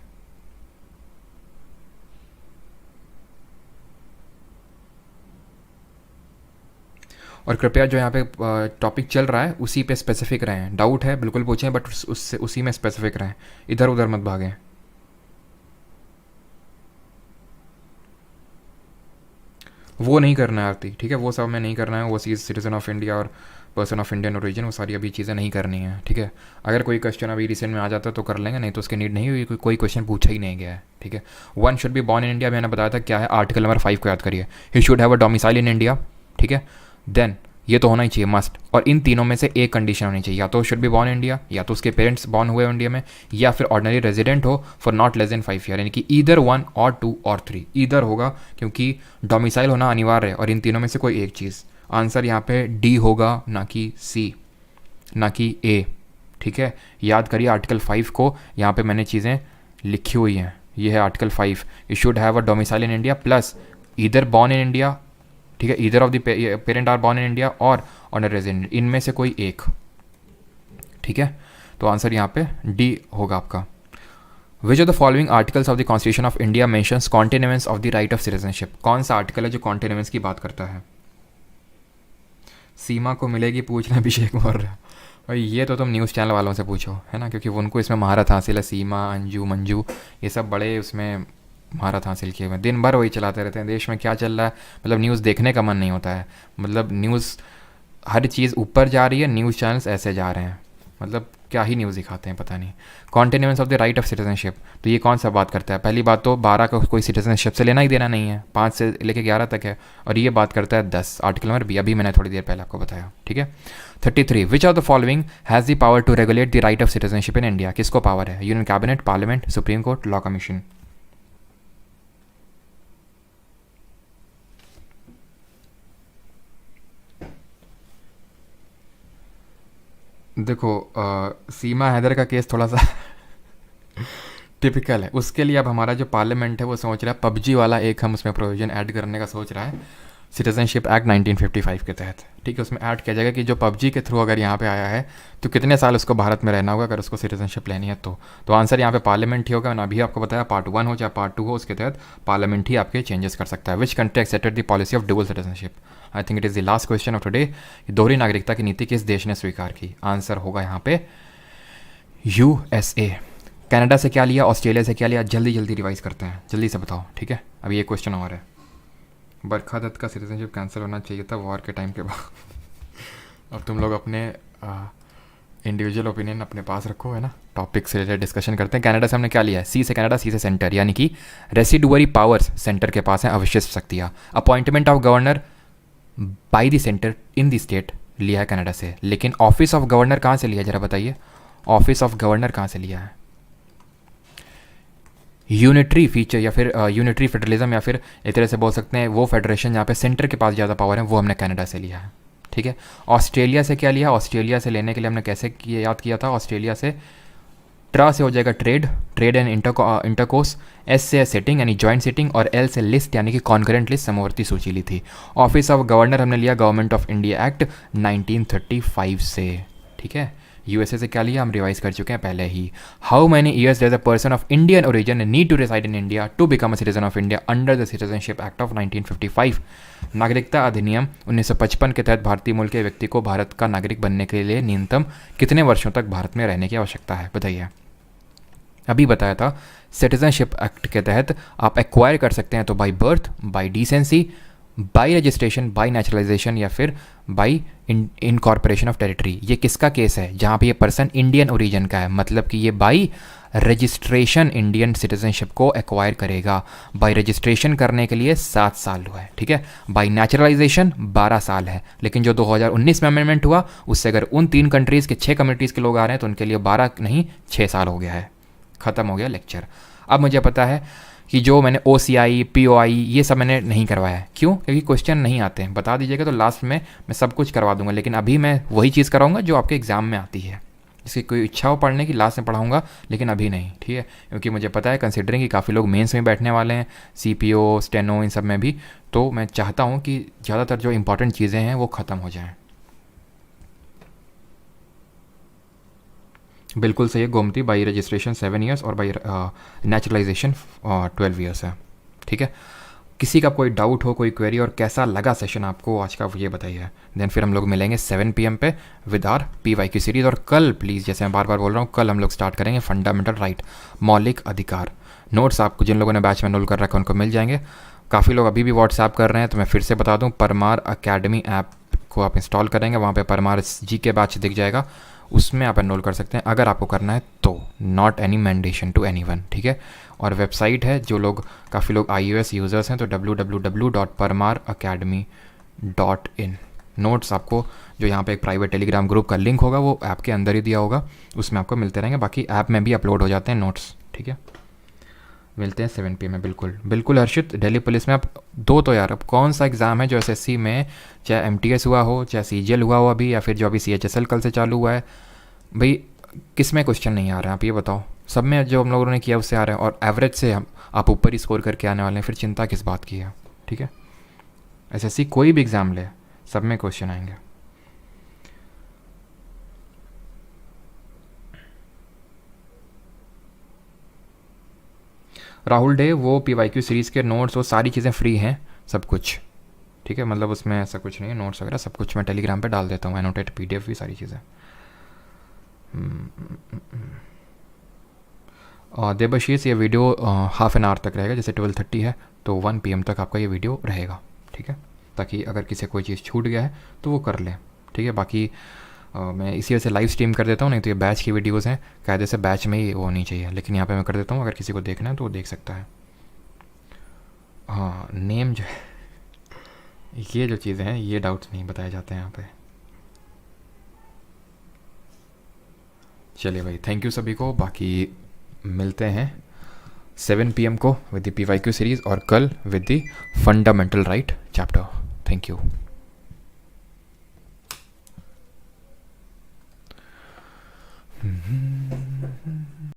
और कृपया जो यहाँ पे टॉपिक चल रहा है उसी पे स्पेसिफिक रहें। डाउट है बिल्कुल पूछें, बट उससे उसी में स्पेसिफिक रहें, इधर उधर मत भागें। वो नहीं करना है आरती, ठीक है? वो सब में नहीं करना है, वो चीज़ सिटीजन ऑफ इंडिया और पर्सन ऑफ इंडियन ओरिजिन, वो सारी अभी चीज़ें नहीं करनी है, ठीक है? अगर कोई क्वेश्चन अभी रिसेंट में आ जाता तो कर लेंगे, नहीं तो उसकी नीड नहीं हुई, कोई क्वेश्चन पूछा ही नहीं गया है, ठीक है? One should be born in India, मैंने बताया था क्या है, आर्टिकल नंबर 5 को याद करिए। He should have a domicile in India, ठीक है? देन ये तो होना ही चाहिए मस्ट, और इन तीनों में से एक कंडीशन होनी चाहिए, या तो शुड बी बॉर्न इंडिया, या तो उसके पेरेंट्स बॉर्न हुए इंडिया में, या फिर ऑर्डिनरी रेजिडेंट हो for not less than 5 year, यानी कि ईदर 1 और 2 और 3, ईदर होगा, क्योंकि डोमिसाइल होना अनिवार्य है और इन तीनों में से कोई एक चीज़। आंसर यहाँ पे डी होगा, ना कि सी, ना कि ए, ठीक है? याद करिए आर्टिकल 5 को, यहाँ पे मैंने चीज़ें लिखी हुई हैं, ये है article 5। You should have a domicile in India plus either born in India, ठीक है? Either of the parent are born in India और ऑनर रेजिडेंट, इनमें से कोई एक, ठीक है? तो आंसर यहाँ पे डी होगा आपका। Which of the following articles of the constitution of India mentions continuance of the right of citizenship? कौन सा आर्टिकल है जो कॉन्टिन्यूएंस की बात करता है? सीमा को मिलेगी पूछना, अभिषेक मौर्य। भाई ये तो तुम न्यूज़ चैनल वालों से पूछो, है ना? क्योंकि उनको इसमें महारत हासिल है, सीमा, अंजू, मंजू, ये सब बड़े उसमें महारत हासिल किए हुए, दिन भर वही चलाते रहते हैं। देश में क्या चल रहा है मतलब न्यूज़ देखने का मन नहीं होता है, मतलब न्यूज़ हर चीज़ ऊपर जा रही है, न्यूज़ चैनल्स ऐसे जा रहे हैं, मतलब क्या ही न्यूज़ दिखाते हैं पता नहीं। Continuance of the right of citizenship, तो ये कौन सा बात करता है? पहली बात तो 12 का कोई सिटीजनशिप से लेना ही देना नहीं है, 5 से लेकर 11 तक है, और ये बात करता है 10, आर्टिकल नंबर बी, अभी मैंने थोड़ी देर पहले आपको बताया, ठीक है? 33, which of the following has the power to regulate the right of citizenship in India? किसको पावर है? Union cabinet, parliament, supreme court, law commission? देखो सीमा हैदर का केस थोड़ा सा टिपिकल है, उसके लिए अब हमारा जो पार्लियामेंट है वो सोच रहा है पबजी वाला एक हम उसमें प्रोविजन ऐड करने का सोच रहा है सिटीजनशिप एक्ट 1955 के तहत, ठीक है? उसमें ऐड किया जाएगा कि जो पबजी के थ्रू अगर यहाँ पे आया है तो कितने साल उसको भारत में रहना होगा अगर उसको सिटीजनशिप लेनी है तो आंसर यहाँ पे पार्लियामेंट ही होगा। मैं अभी आपको बताया पार्ट 1 हो चाहे पार्ट 2 हो, उसके तहत पार्लियामेंट ही आपके चेंजेस कर सकता है। Which country accepted the policy of dual citizenship? I think it is the last question of today. दोहरी नागरिकता की नीति किस देश ने स्वीकार की? आंसर होगा यहाँ पे USA। कनाडा से क्या लिया, ऑस्ट्रेलिया से क्या लिया? जल्दी जल्दी रिवाइज करते हैं, जल्दी से बताओ, ठीक है? अभी ये क्वेश्चन और है। बरखा दत्त का सिटीजनशिप कैंसिल होना चाहिए था वॉर के टाइम के बाद। अब तुम लोग अपने इंडिविजुअल ओपिनियन अपने पास रखो, है ना। टॉपिक से रिलेटेड डिस्कशन करते हैं। कनाडा से हमने क्या लिया है? सी से कनाडा, सी से सेंटर, यानी कि रेसिडुअरी पावर्स सेंटर के पास है, अविशिष्ट शक्तियाँ। Appointment of governor by the centre in the state लिया है कनाडा से। लेकिन ऑफिस ऑफ गवर्नर कहाँ से लिया है, जरा बताइए? ऑफिस ऑफ गवर्नर कहाँ से लिया है? यूनिटरी फीचर या फिर यूनिटरी फेडरलिज्म, या फिर एक तरह से बोल सकते हैं वो फेडरेशन जहाँ पे सेंटर के पास ज़्यादा पावर है, वो हमने कनाडा से लिया है। ठीक है। ऑस्ट्रेलिया से क्या लिया? ऑस्ट्रेलिया से लेने के लिए हमने कैसे याद किया था? ऑस्ट्रेलिया से ट्रा से हो जाएगा trade, trade and intercourse, S से सेटिंग यानी जॉइंट सेटिंग, और एल से लिस्ट यानी कि कॉन्करेंट लिस्ट, समवर्ती सूची ली थी। ऑफिस ऑफ गवर्नर हमने लिया गवर्नमेंट ऑफ इंडिया एक्ट 1935 से। ठीक है। यूएसए से क्या लिया? हम रिवाइज कर चुके हैं पहले ही। How many years does a person of Indian origin need to reside in India to become a citizen of India under the citizenship act of 1955? नागरिकता अधिनियम 1955 के तहत भारतीय मूल के व्यक्ति को भारत का नागरिक बनने के लिए न्यूनतम कितने वर्षों तक भारत में रहने की आवश्यकता है? बताइए। अभी बताया था सिटीजनशिप एक्ट के तहत आप एक्वायर कर सकते हैं तो by birth, by descent, by registration, by naturalisation, या फिर बाय इनकॉर्पोरेशन ऑफ टेरिटरी। ये किसका केस है? जहाँ पे ये पर्सन इंडियन ओरिजिन का है, मतलब कि ये बाय रजिस्ट्रेशन इंडियन सिटीजनशिप को एक्वायर करेगा। बाय रजिस्ट्रेशन करने के लिए 7 साल हुआ है। ठीक है। बाय नेचुरलाइजेशन 12 साल है। लेकिन जो 2019 में अमेंडमेंट हुआ उससे अगर उन 3 कंट्रीज़ के 6 कम्युनिटीज़ के लोग आ रहे हैं तो उनके लिए 12 नहीं 6 साल हो गया है। ख़त्म हो गया लेक्चर। अब मुझे पता है कि जो मैंने OCI, POI ये सब मैंने नहीं करवाया है। क्यों? क्योंकि क्वेश्चन नहीं आते हैं। बता दीजिएगा तो लास्ट में मैं सब कुछ करवा दूंगा। लेकिन अभी मैं वही चीज़ कराऊंगा जो आपके एग्ज़ाम में आती है। इसकी कोई इच्छा हो पढ़ने की, लास्ट में पढ़ाऊंगा, लेकिन अभी नहीं। ठीक है। क्योंकि मुझे पता है कंसिडरिंग कि काफ़ी लोग मेंस में बैठने वाले हैं, CPO, स्टेनो, इन सब में भी, तो मैं चाहता हूँ कि ज़्यादातर जो इंपॉर्टेंट चीज़ें हैं वो ख़त्म हो जाएँ। बिल्कुल सही है। गोमती बाई रजिस्ट्रेशन 7 ईयर्स और बाई नेचुरलाइजेशन 12 ईयर्स है। ठीक है। किसी का कोई डाउट हो, कोई क्वेरी, और कैसा लगा सेशन आपको आज का, ये बताइए। देन फिर हम लोग मिलेंगे 7 PM पे विद आर PYQ सीरीज़। और कल प्लीज़, जैसे मैं बार बार बोल रहा हूँ, कल हम लोग स्टार्ट करेंगे फंडामेंटल राइट, मौलिक अधिकार। नोट्स आपको जिन लोगों ने बैच में एनरोल कर रखा है उनको मिल जाएंगे। काफ़ी लोग अभी भी व्हाट्सएप कर रहे हैं तो मैं फिर से बता दूँ, परमार अकेडमी ऐप को आप इंस्टॉल करेंगे, वहाँ पे परमार GK बैच दिख जाएगा, उसमें आप एनरोल कर सकते हैं अगर आपको करना है तो। Not any mandation to anyone. ठीक है। और वेबसाइट है, जो लोग काफ़ी लोग iOS यूज़र्स हैं तो www.parmaracademy.in। नोट्स आपको जो यहाँ पे एक प्राइवेट टेलीग्राम ग्रुप का लिंक होगा वो ऐप के अंदर ही दिया होगा, उसमें आपको मिलते रहेंगे। बाकी ऐप में भी अपलोड हो जाते हैं नोट्स। ठीक है। मिलते हैं 7 PM में। बिल्कुल बिल्कुल हर्षित। दिल्ली पुलिस में आप दो तो यार, अब कौन सा एग्ज़ाम है जो SSC में, चाहे MTS हुआ हो, चाहे CGL हुआ हो अभी, या फिर जो अभी CHSL कल से चालू हुआ है, भाई किस में क्वेश्चन नहीं आ रहे हैं आप ये बताओ? सब में जो हम लोगों ने किया उससे आ रहे हैं, और एवरेज से हम आप ऊपर ही स्कोर करके आने वाले हैं, फिर चिंता किस बात की है? ठीक है। SSC कोई भी एग्ज़ाम ले, सब में क्वेश्चन आएंगे। राहुल डे, वो PYQ सीरीज़ के नोट्स, वो सारी चीज़ें फ्री हैं, सब कुछ। ठीक है। मतलब उसमें ऐसा कुछ नहीं है, नोट्स वगैरह सब कुछ मैं टेलीग्राम पे डाल देता हूँ, एनोटेट PDF भी, सारी चीज़ें। देवशीष, ये वीडियो हाफ एन आवर तक रहेगा, जैसे 12:30 है तो 1 PM तक आपका ये वीडियो रहेगा। ठीक है। ताकि अगर किसी कोई चीज़ छूट गया है तो वो कर ले। ठीक है। बाकी मैं इसी वजह से लाइव स्ट्रीम कर देता हूँ, नहीं तो ये बैच की वीडियोज़ हैं, कायदे से बैच में ही वो होनी चाहिए, लेकिन यहाँ पे मैं कर देता हूँ, अगर किसी को देखना है तो वो देख सकता है। हाँ, नेम जो है, ये जो चीज़ें हैं ये डाउट्स नहीं बताए जाते हैं यहाँ पे। चलिए भाई, थैंक यू सभी को। बाकी मिलते हैं 7 PM को विद द PYQ सीरीज़, और कल with the fundamental right chapter. Thank you.